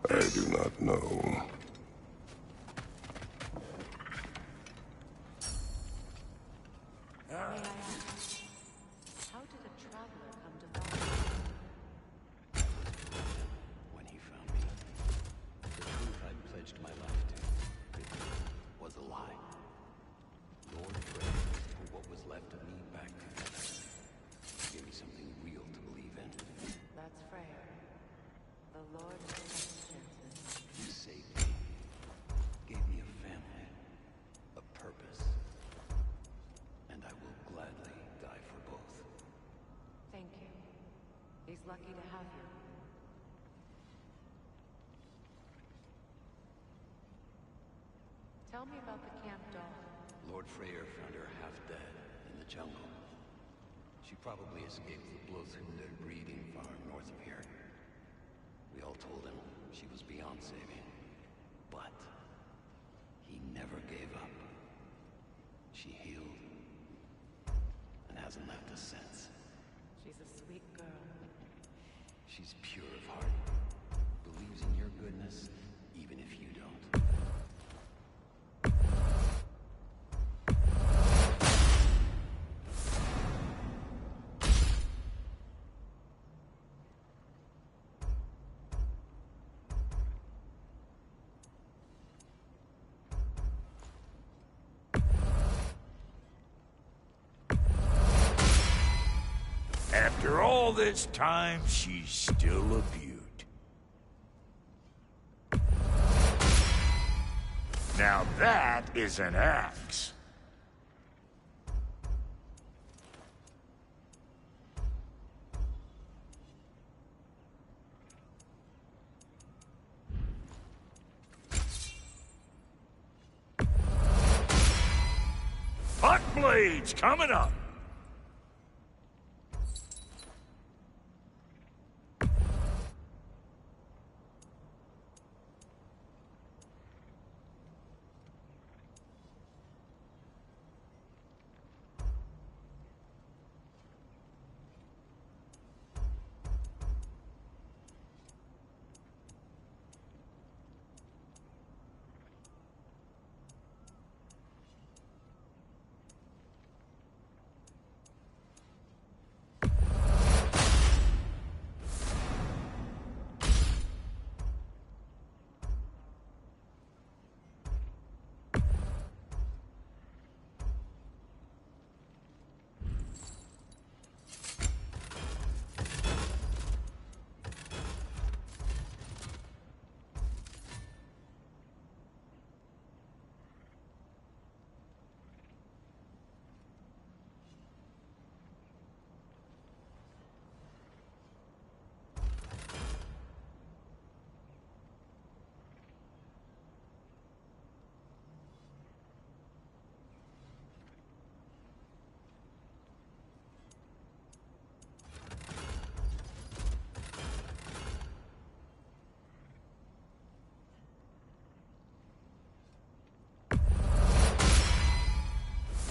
I do not know. How did a traveler come to find you? When he found me, the truth I'd pledged my life to was a lie. Lord prayed for what was left of me back together. Give me something real to believe in. That's Freya. The Lord of Circumstances. You saved me. Gave me a family. A purpose. And I will gladly die for both. Thank you. He's lucky to have you. Tell me about the camp dog. Lord Freyr found her half dead in the jungle. She probably escaped the Blothhunder breeding farm north of here. We all told him she was beyond saving. But he never gave up. She healed and hasn't left us since. She's a sweet girl. She's pure of heart. Believes in your goodness, even if you don't. After all this time, she's still a beaut. Now that is an axe. Hot blades coming up.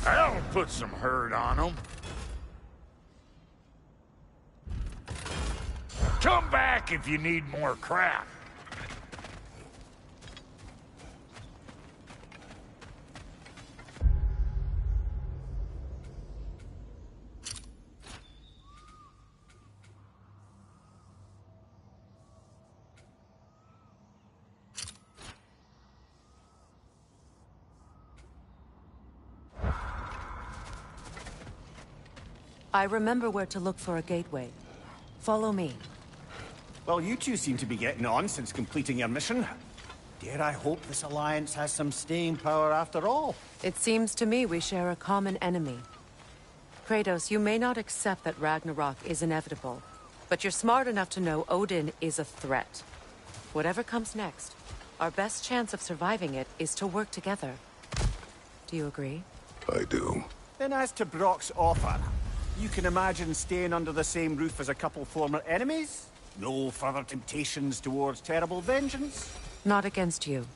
That'll put some hurt on them. Come back if you need more crap. I remember where to look for a gateway. Follow me. Well, you two seem to be getting on since completing your mission. Dare I hope this alliance has some staying power after all? It seems to me we share a common enemy. Kratos, you may not accept that Ragnarok is inevitable, but you're smart enough to know Odin is a threat. Whatever comes next, our best chance of surviving it is to work together. Do you agree? I do. Then as to Brock's offer, you can imagine staying under the same roof as a couple former enemies? No further temptations towards terrible vengeance? Not against you.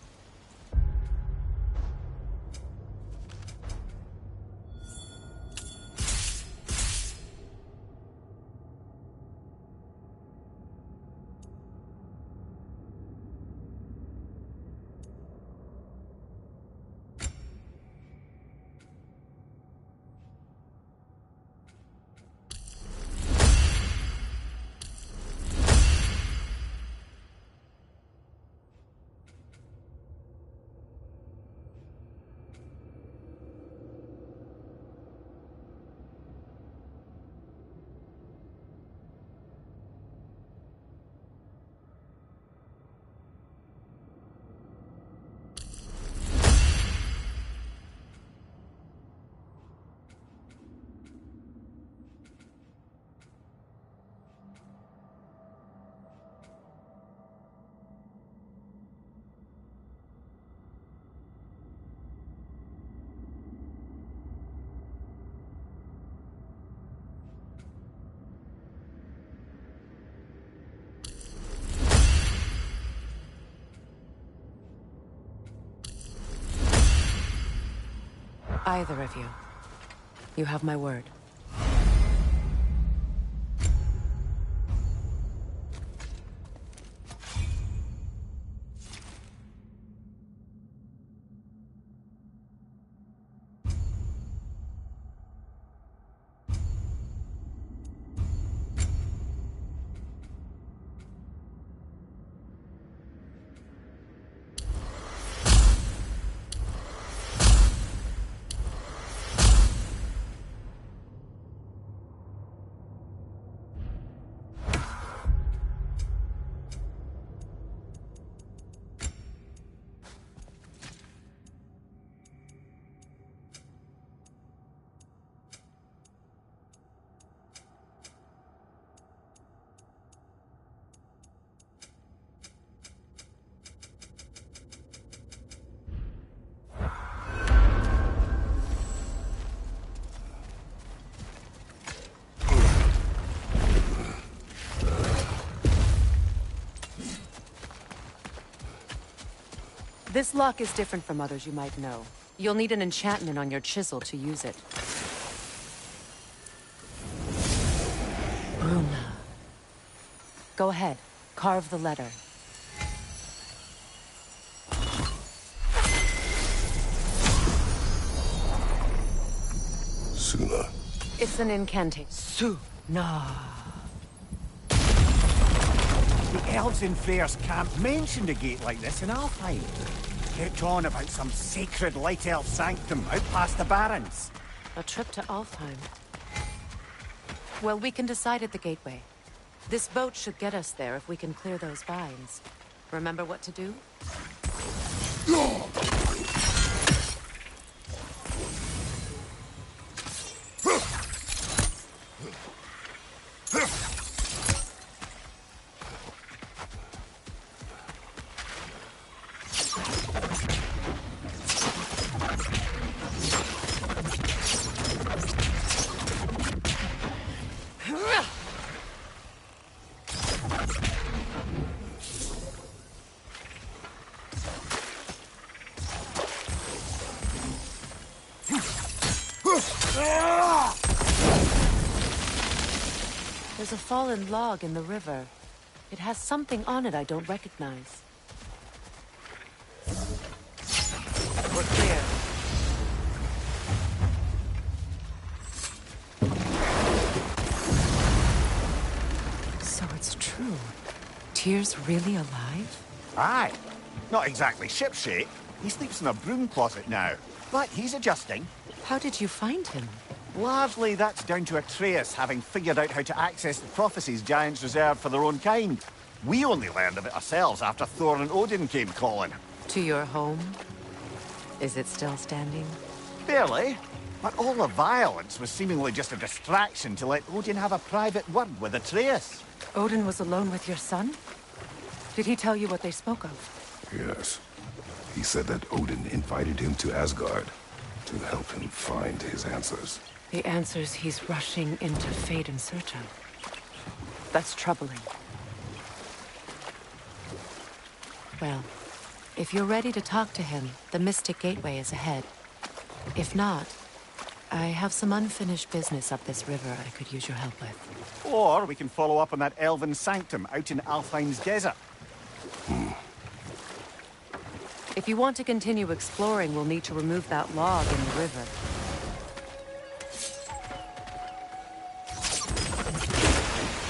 Either of you. You have my word. This lock is different from others you might know. You'll need an enchantment on your chisel to use it. Bruna. Go ahead. Carve the letter. Suna. It's an incantation. Suna. The elves in Freyr's camp mentioned a gate like this in Alfheim. Kept on about some sacred light elf sanctum out past the Barrens. A trip to Alfheim. Well, we can decide at the gateway. This boat should get us there if we can clear those vines. Remember what to do? There's a fallen log in the river. It has something on it I don't recognize. We're clear. So it's true. Tyr's really alive? Aye. Not exactly shipshape. He sleeps in a broom closet now. But he's adjusting. How did you find him? Largely, that's down to Atreus having figured out how to access the prophecies giants reserved for their own kind. We only learned of it ourselves after Thor and Odin came calling. To your home? Is it still standing? Barely. But all the violence was seemingly just a distraction to let Odin have a private word with Atreus. Odin was alone with your son? Did he tell you what they spoke of? Yes. He said that Odin invited him to Asgard to help him find his answers. The answers he's rushing into fate in search of. That's troubling. Well, if you're ready to talk to him, the Mystic Gateway is ahead. If not, I have some unfinished business up this river I could use your help with. Or we can follow up on that elven sanctum out in Alfheim's desert. If you want to continue exploring, we'll need to remove that log in the river.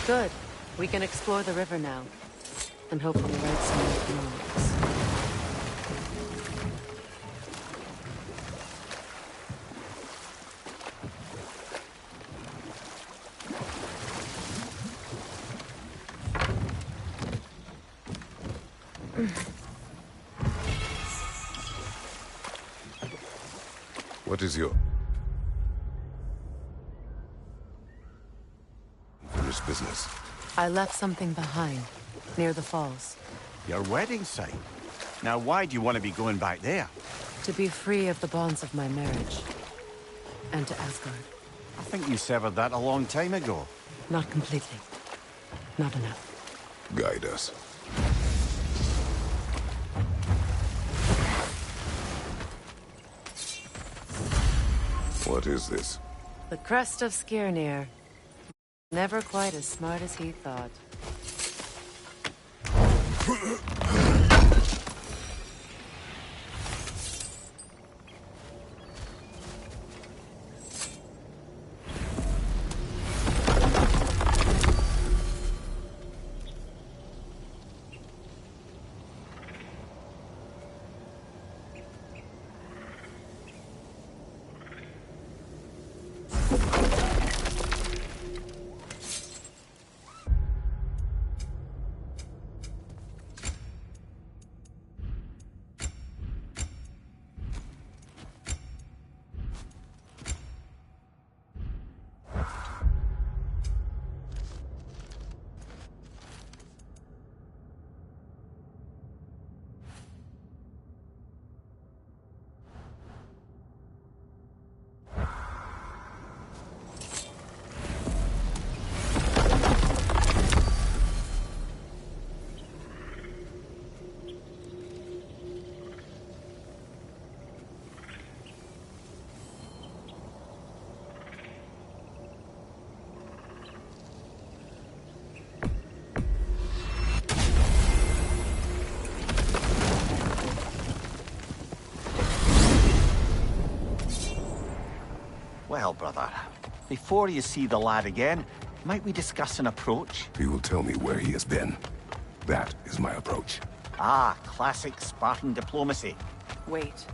Good. We can explore the river now. And hopefully write some economics. What is your... unfinished business? I left something behind, near the falls. Your wedding site. Now, why do you want to be going back there? To be free of the bonds of my marriage. And to Asgard. I think you severed that a long time ago. Not completely. Not enough. Guide us. What is this? The crest of Skirnir. Never quite as smart as he thought. Well, brother, before you see the lad again, might we discuss an approach? He will tell me where he has been. That is my approach. Ah, classic Spartan diplomacy. Wait.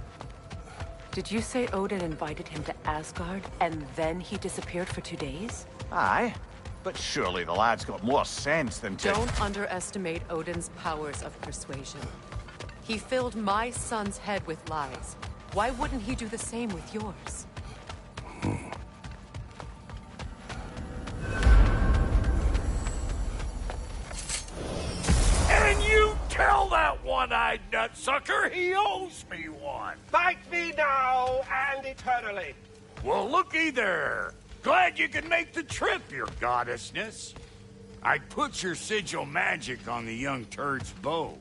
Did you say Odin invited him to Asgard, and then he disappeared for 2 days? Aye, but surely the lad's got more sense than to... Don't underestimate Odin's powers of persuasion. He filled my son's head with lies. Why wouldn't he do the same with yours? And you tell that one-eyed nutsucker he owes me one. Fight me now and eternally. Well, looky there. Glad you can make the trip, your goddessness. I put your sigil magic on the young turd's bow.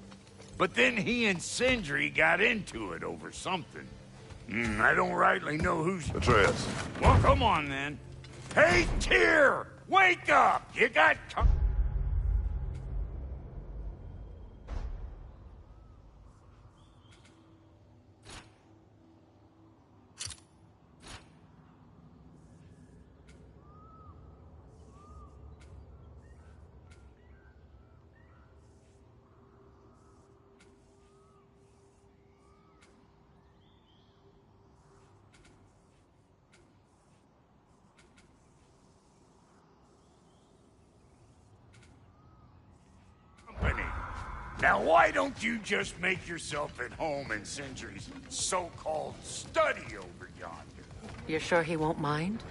But then he and Sindri got into it over something. I don't rightly know who's... Atreus. Well, come on, then. Hey, Tyr! Wake up! You got... Now, why don't you just make yourself at home in Sindri's so-called study over yonder? You're sure he won't mind?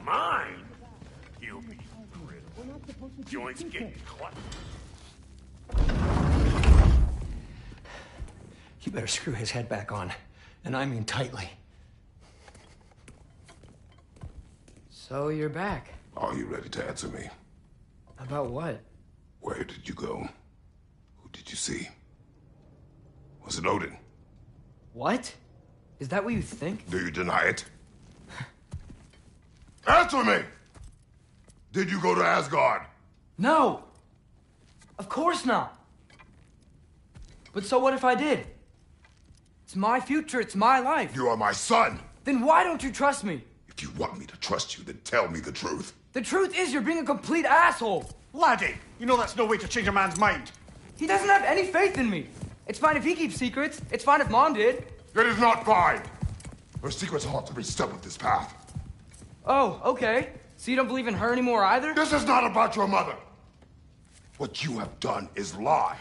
Mine? He'll be thrilled. Joints getting clapped. You better screw his head back on, and I mean tightly. So you're back. Are you ready to answer me? About what? Where did you go? Who did you see? Was it Odin? What? Is that what you think? Do you deny it? Answer me! Did you go to Asgard? No! Of course not! But so what if I did? It's my future, it's my life. You are my son! Then why don't you trust me? If you want me to trust you, then tell me the truth. The truth is you're being a complete asshole! Laddie, you know that's no way to change a man's mind. He doesn't have any faith in me. It's fine if he keeps secrets. It's fine if Mom did. It is not fine! Her secrets haunt every step of this path. Oh, okay. So you don't believe in her anymore either? This is not about your mother. What you have done is lie.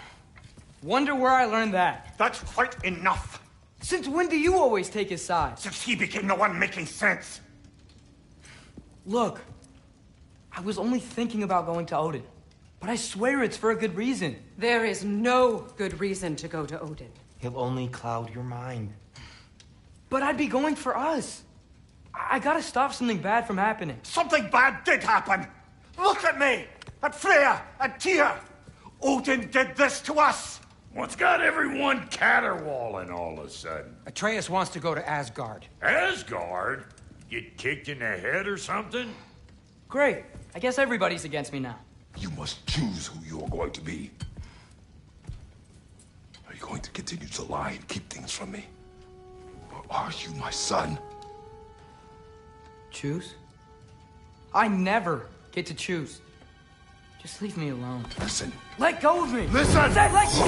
Wonder where I learned that. That's quite enough. Since when do you always take his side? Since he became the one making sense. Look, I was only thinking about going to Odin. But I swear it's for a good reason. There is no good reason to go to Odin. He'll only cloud your mind. But I'd be going for us. I gotta stop something bad from happening. Something bad did happen. Look at me, at Freya, at Tyr. Odin did this to us. What's got everyone caterwauling all of a sudden? Atreus wants to go to Asgard. Asgard? Get kicked in the head or something? Great. I guess everybody's against me now. You must choose who you're going to be. Are you going to continue to lie and keep things from me? Or are you my son? Choose? I never get to choose. Just leave me alone. Listen. Let go of me! Listen! I said let go!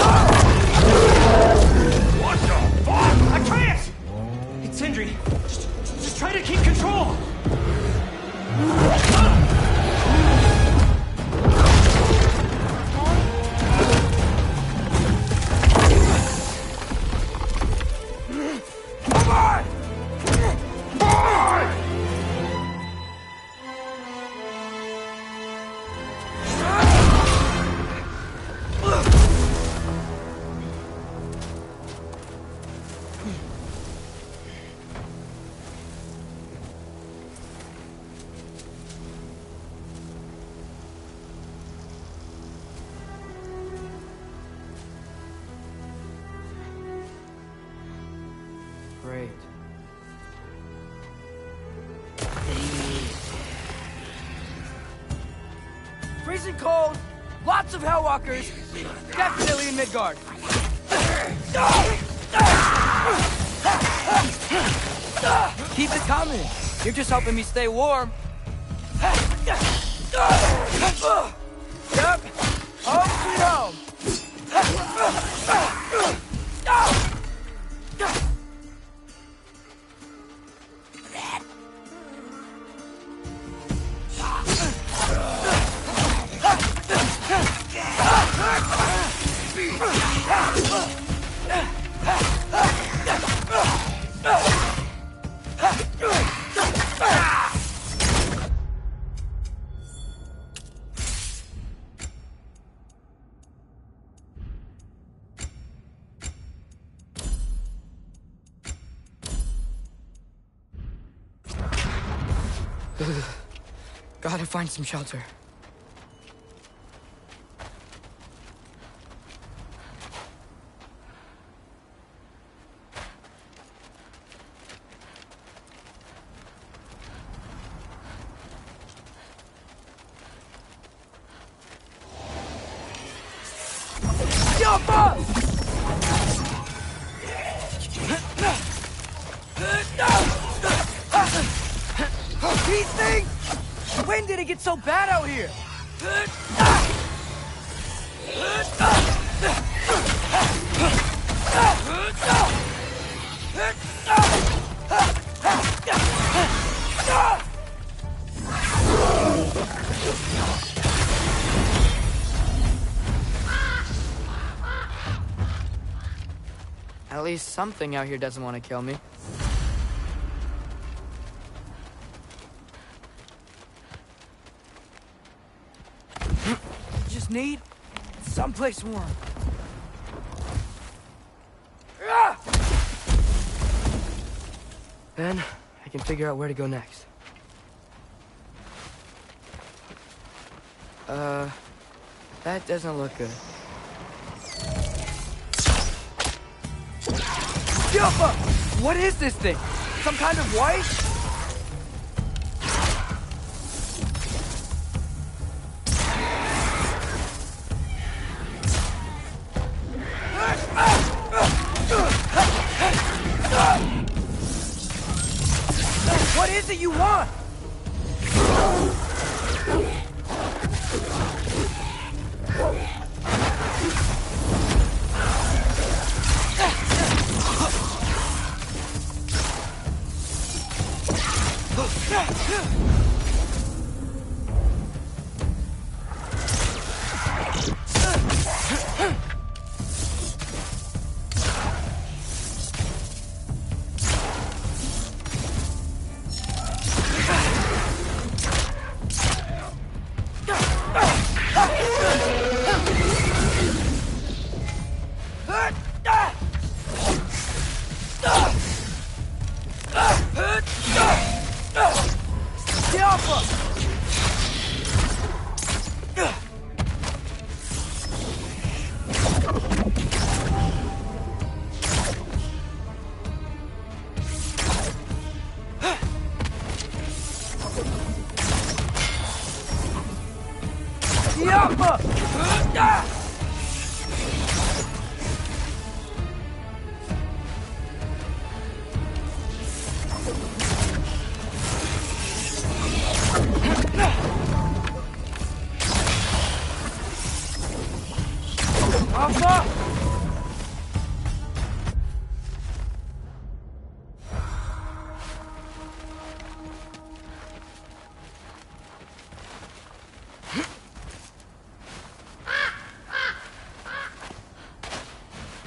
What the fuck? I can't! It's Sindri. Just try to keep control! Come on! Boy! Great. Freezing cold, lots of Hellwalkers, definitely in Midgard. Keep it coming. You're just helping me stay warm. Yep. Home sweet home. Gotta find some shelter. Jump up! These things! When did it get so bad out here? At least something out here doesn't want to kill me. Just need someplace warm. Then I can figure out where to go next. That doesn't look good. Jumpa! What is this thing? Some kind of white? What is it you want?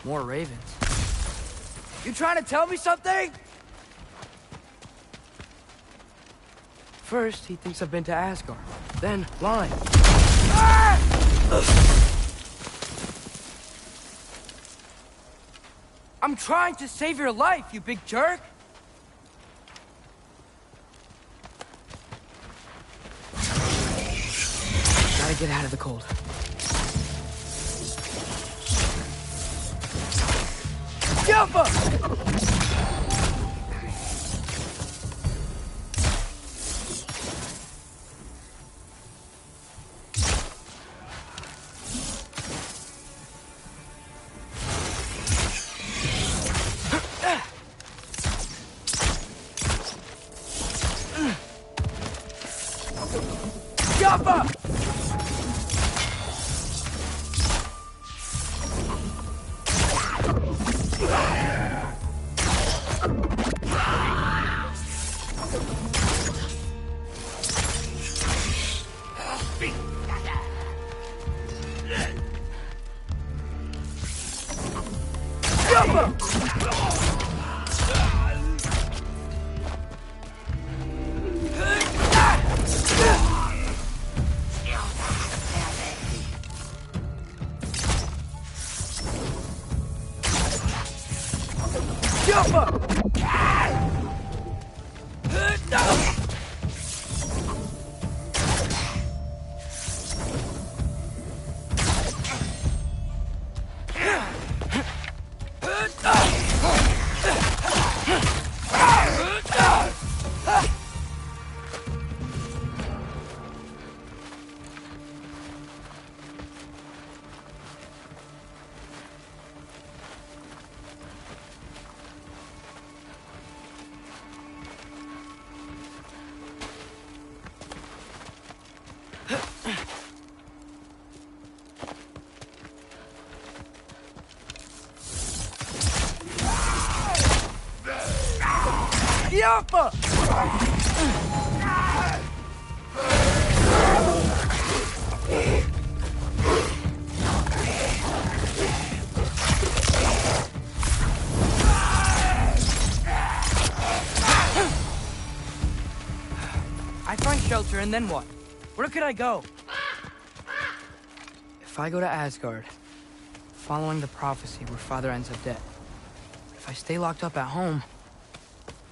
More ravens. You trying to tell me something? First, he thinks I've been to Asgard. Then, lying. Ah! I'm trying to save your life, you big jerk! Gotta get out of the cold. Jump up! Jump up! Jump up! Yappa! I find shelter and then what? Where could I go? If I go to Asgard, following the prophecy where Father ends up dead. If I stay locked up at home,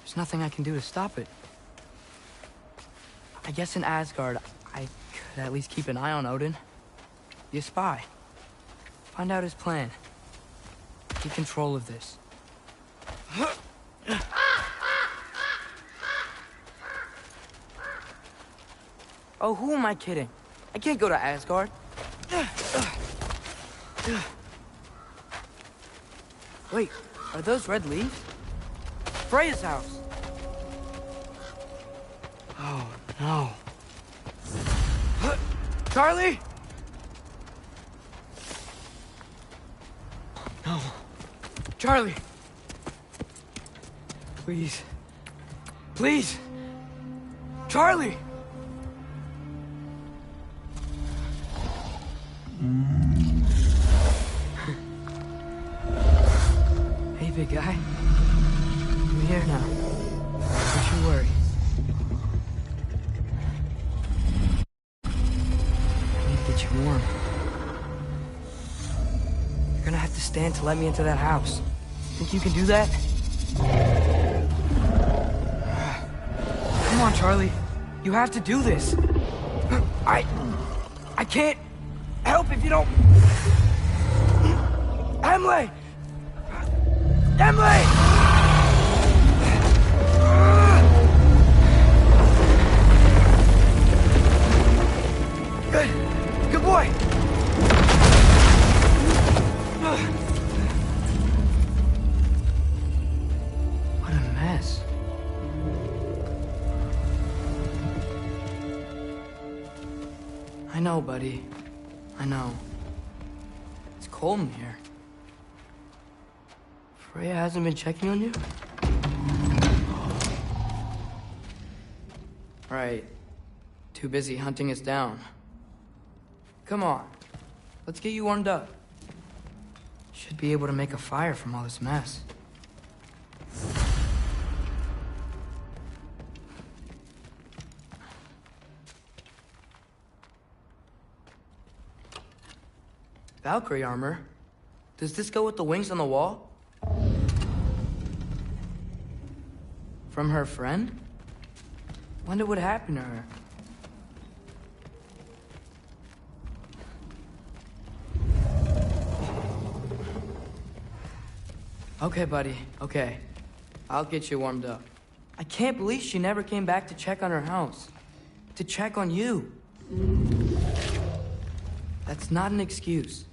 there's nothing I can do to stop it. I guess in Asgard, I could at least keep an eye on Odin. Be a spy. Find out his plan. Take control of this. Oh, who am I kidding? I can't go to Asgard. Wait, are those red leaves? Freya's house. Oh, no. Charlie? No. Charlie. Please. Please. Charlie! Hey, big guy. I'm here now. Don't you worry. I need to get you warm. You're gonna have to stand to let me into that house. Think you can do that? Come on, Charlie. You have to do this. I can't help if you don't... Emily! Emily! Good boy. I know, buddy. I know. It's cold in here. Freya hasn't been checking on you? Right. Too busy hunting us down. Come on. Let's get you warmed up. Should be able to make a fire from all this mess. Valkyrie armor? Does this go with the wings on the wall? From her friend? Wonder what happened to her. Okay, buddy, okay. I'll get you warmed up. I can't believe she never came back to check on her house. To check on you. That's not an excuse.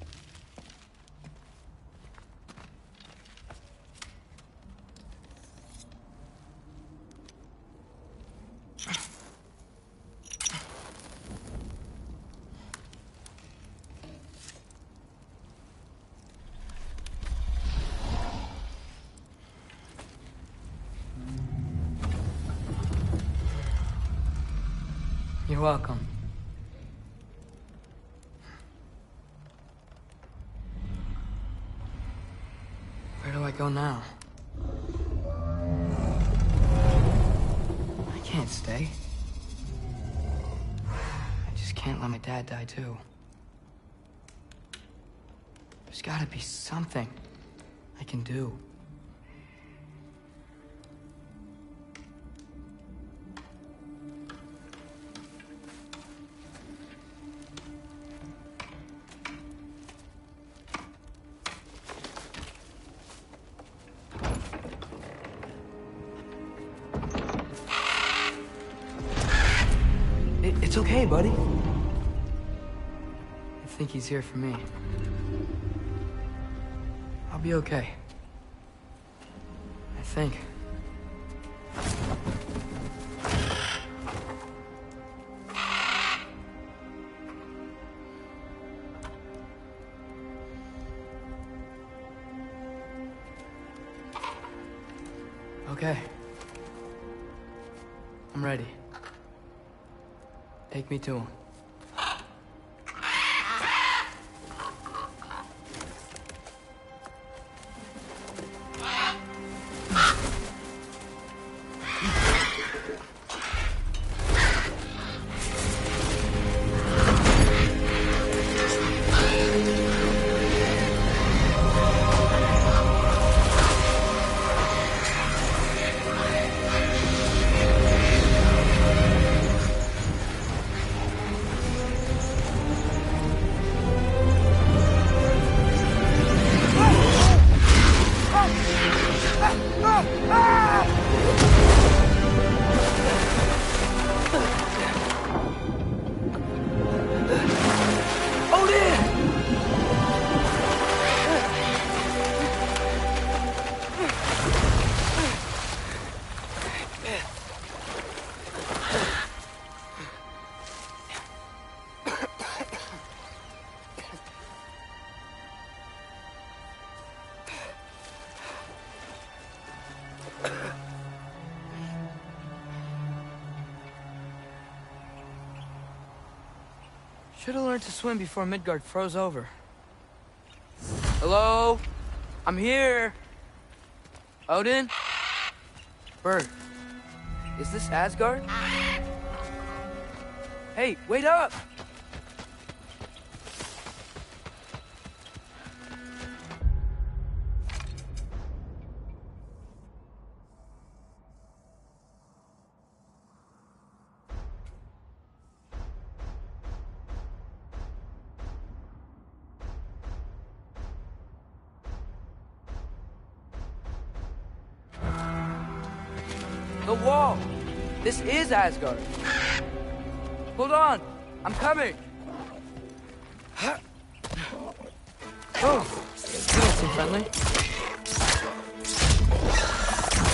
You're welcome. Where do I go now? I can't stay. I just can't let my dad die too. There's gotta be something I can do. It's okay, buddy. I think he's here for me. I'll be okay. I think. Okay. I'm ready. Take me to him. Should have learned to swim before Midgard froze over. Hello? I'm here. Odin? Bird. Is this Asgard? Hey, wait up! The wall! This is Asgard! Hold on! I'm coming! Oh! You don't seem friendly.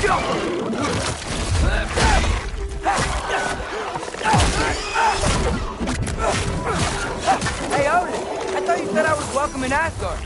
Go! Asgard!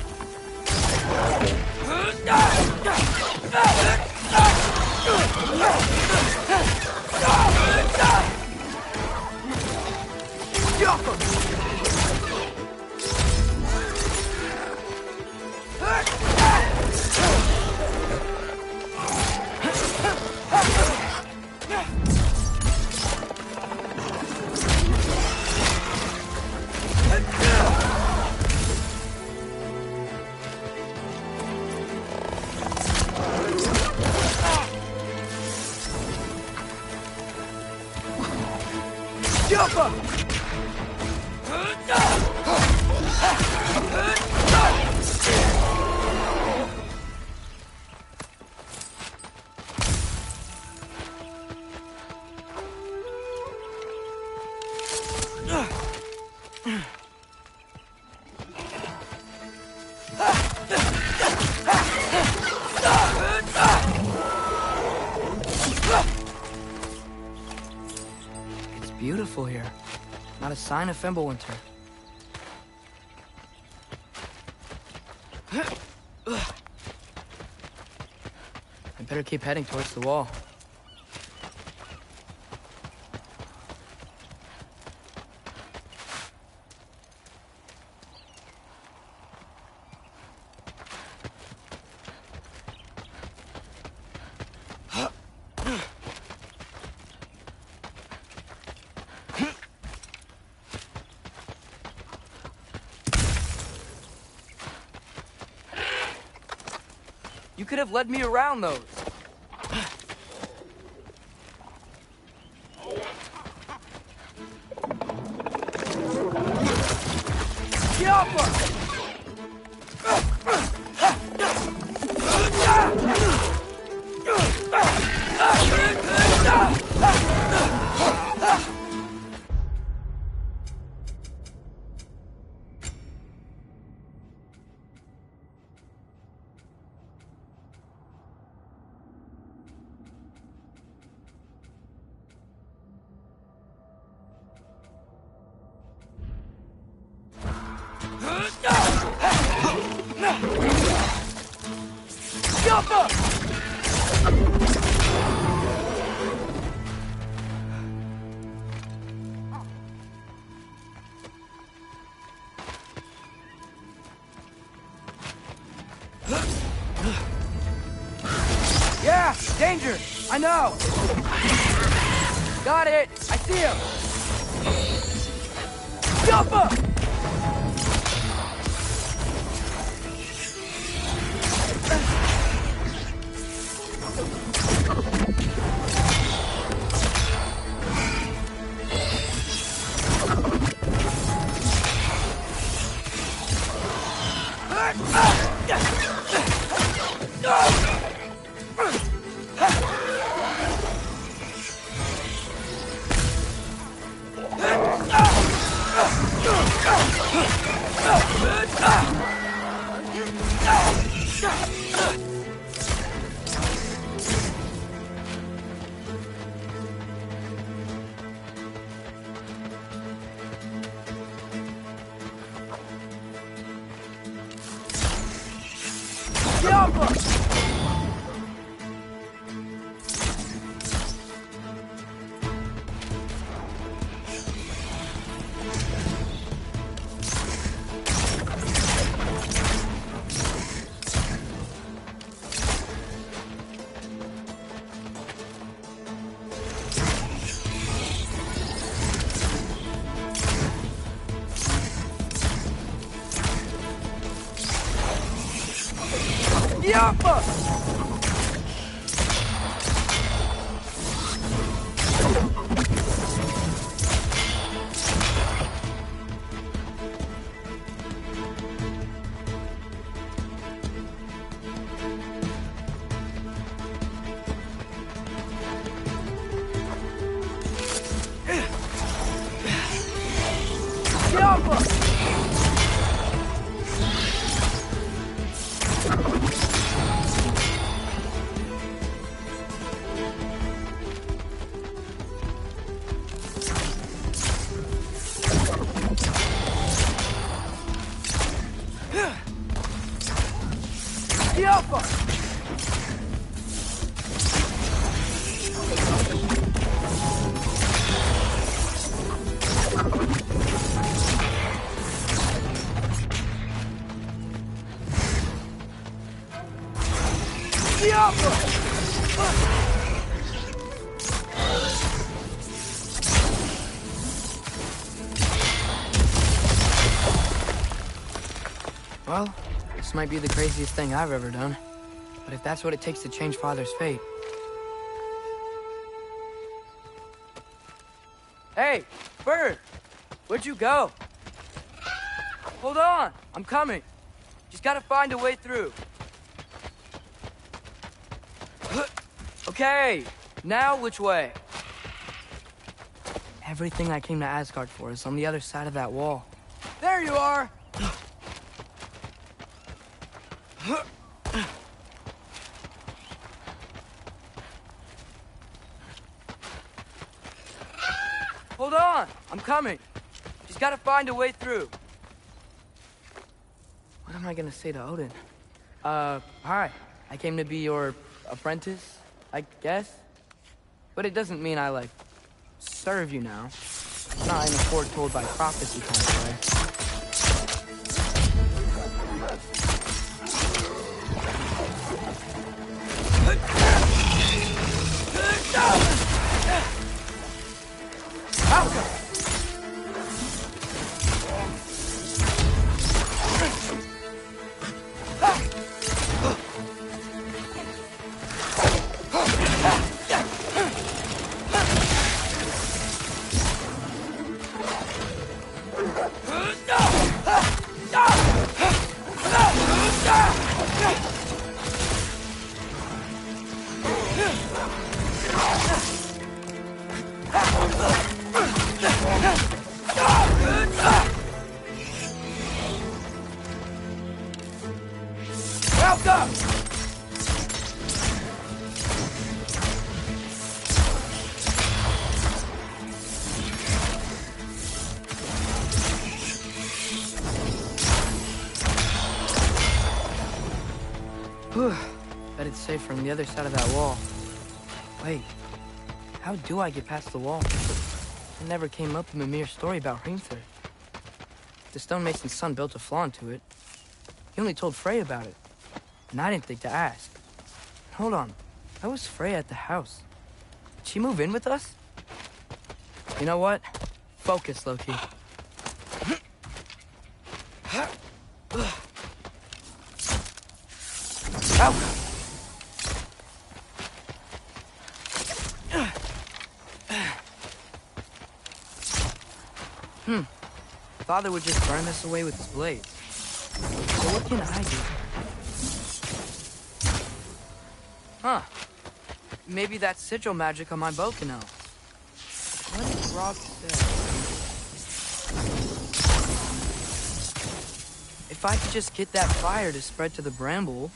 It's beautiful here. Not a sign of Fimbulwinter. I better keep heading towards the wall. You could have led me around those. Yeah, danger! I know! Got it! I see him! Jumper! Alpha! The Alpha! Well, this might be the craziest thing I've ever done. But if that's what it takes to change Father's fate... Hey, Bird! Where'd you go? Hold on! I'm coming! Just gotta find a way through. Okay, now which way? Everything I came to Asgard for is on the other side of that wall. There you are! Hold on! I'm coming! Just gotta find a way through. What am I gonna say to Odin? Hi. I came to be your apprentice, I guess? But it doesn't mean I, like, serve you now. Not in a foretold by prophecy kind of way. Bet it's safe from the other side of that wall. Wait, how do I get past the wall? It never came up in the mere story about Hrimthur. The stonemason's son built a flaw into it. He only told Frey about it, and I didn't think to ask. Hold on, how was Frey at the house? Did she move in with us? You know what? Focus, Loki. Ow! Father would just burn this away with his blades. So what can I do? Huh. Maybe that sigil magic on my bow can help. What did Rob say? If I could just get that fire to spread to the bramble...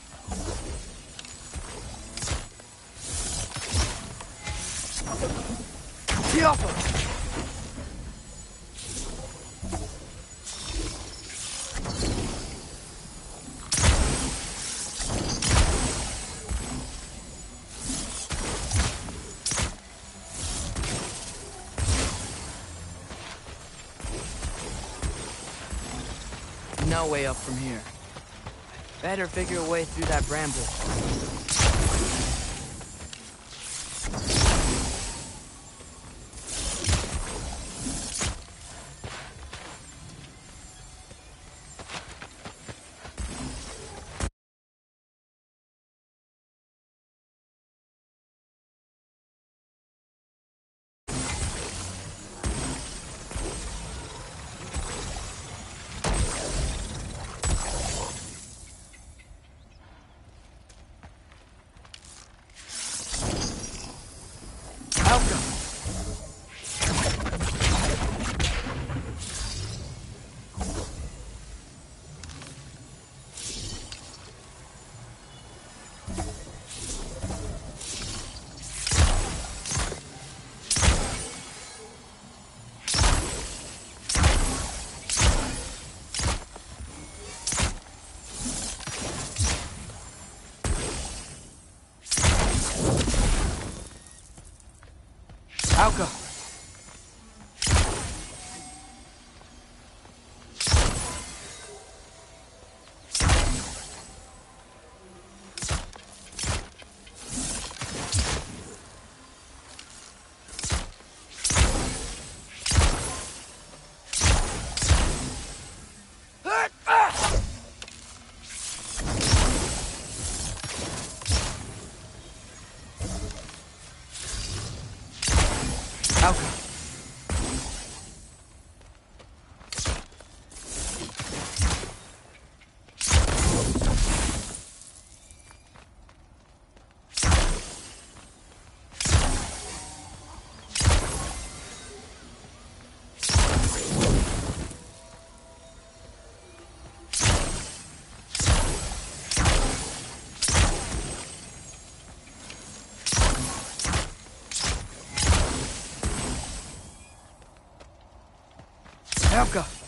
Tiafa! No way up from here. Better figure a way through that bramble. Alka! Alka! Alka!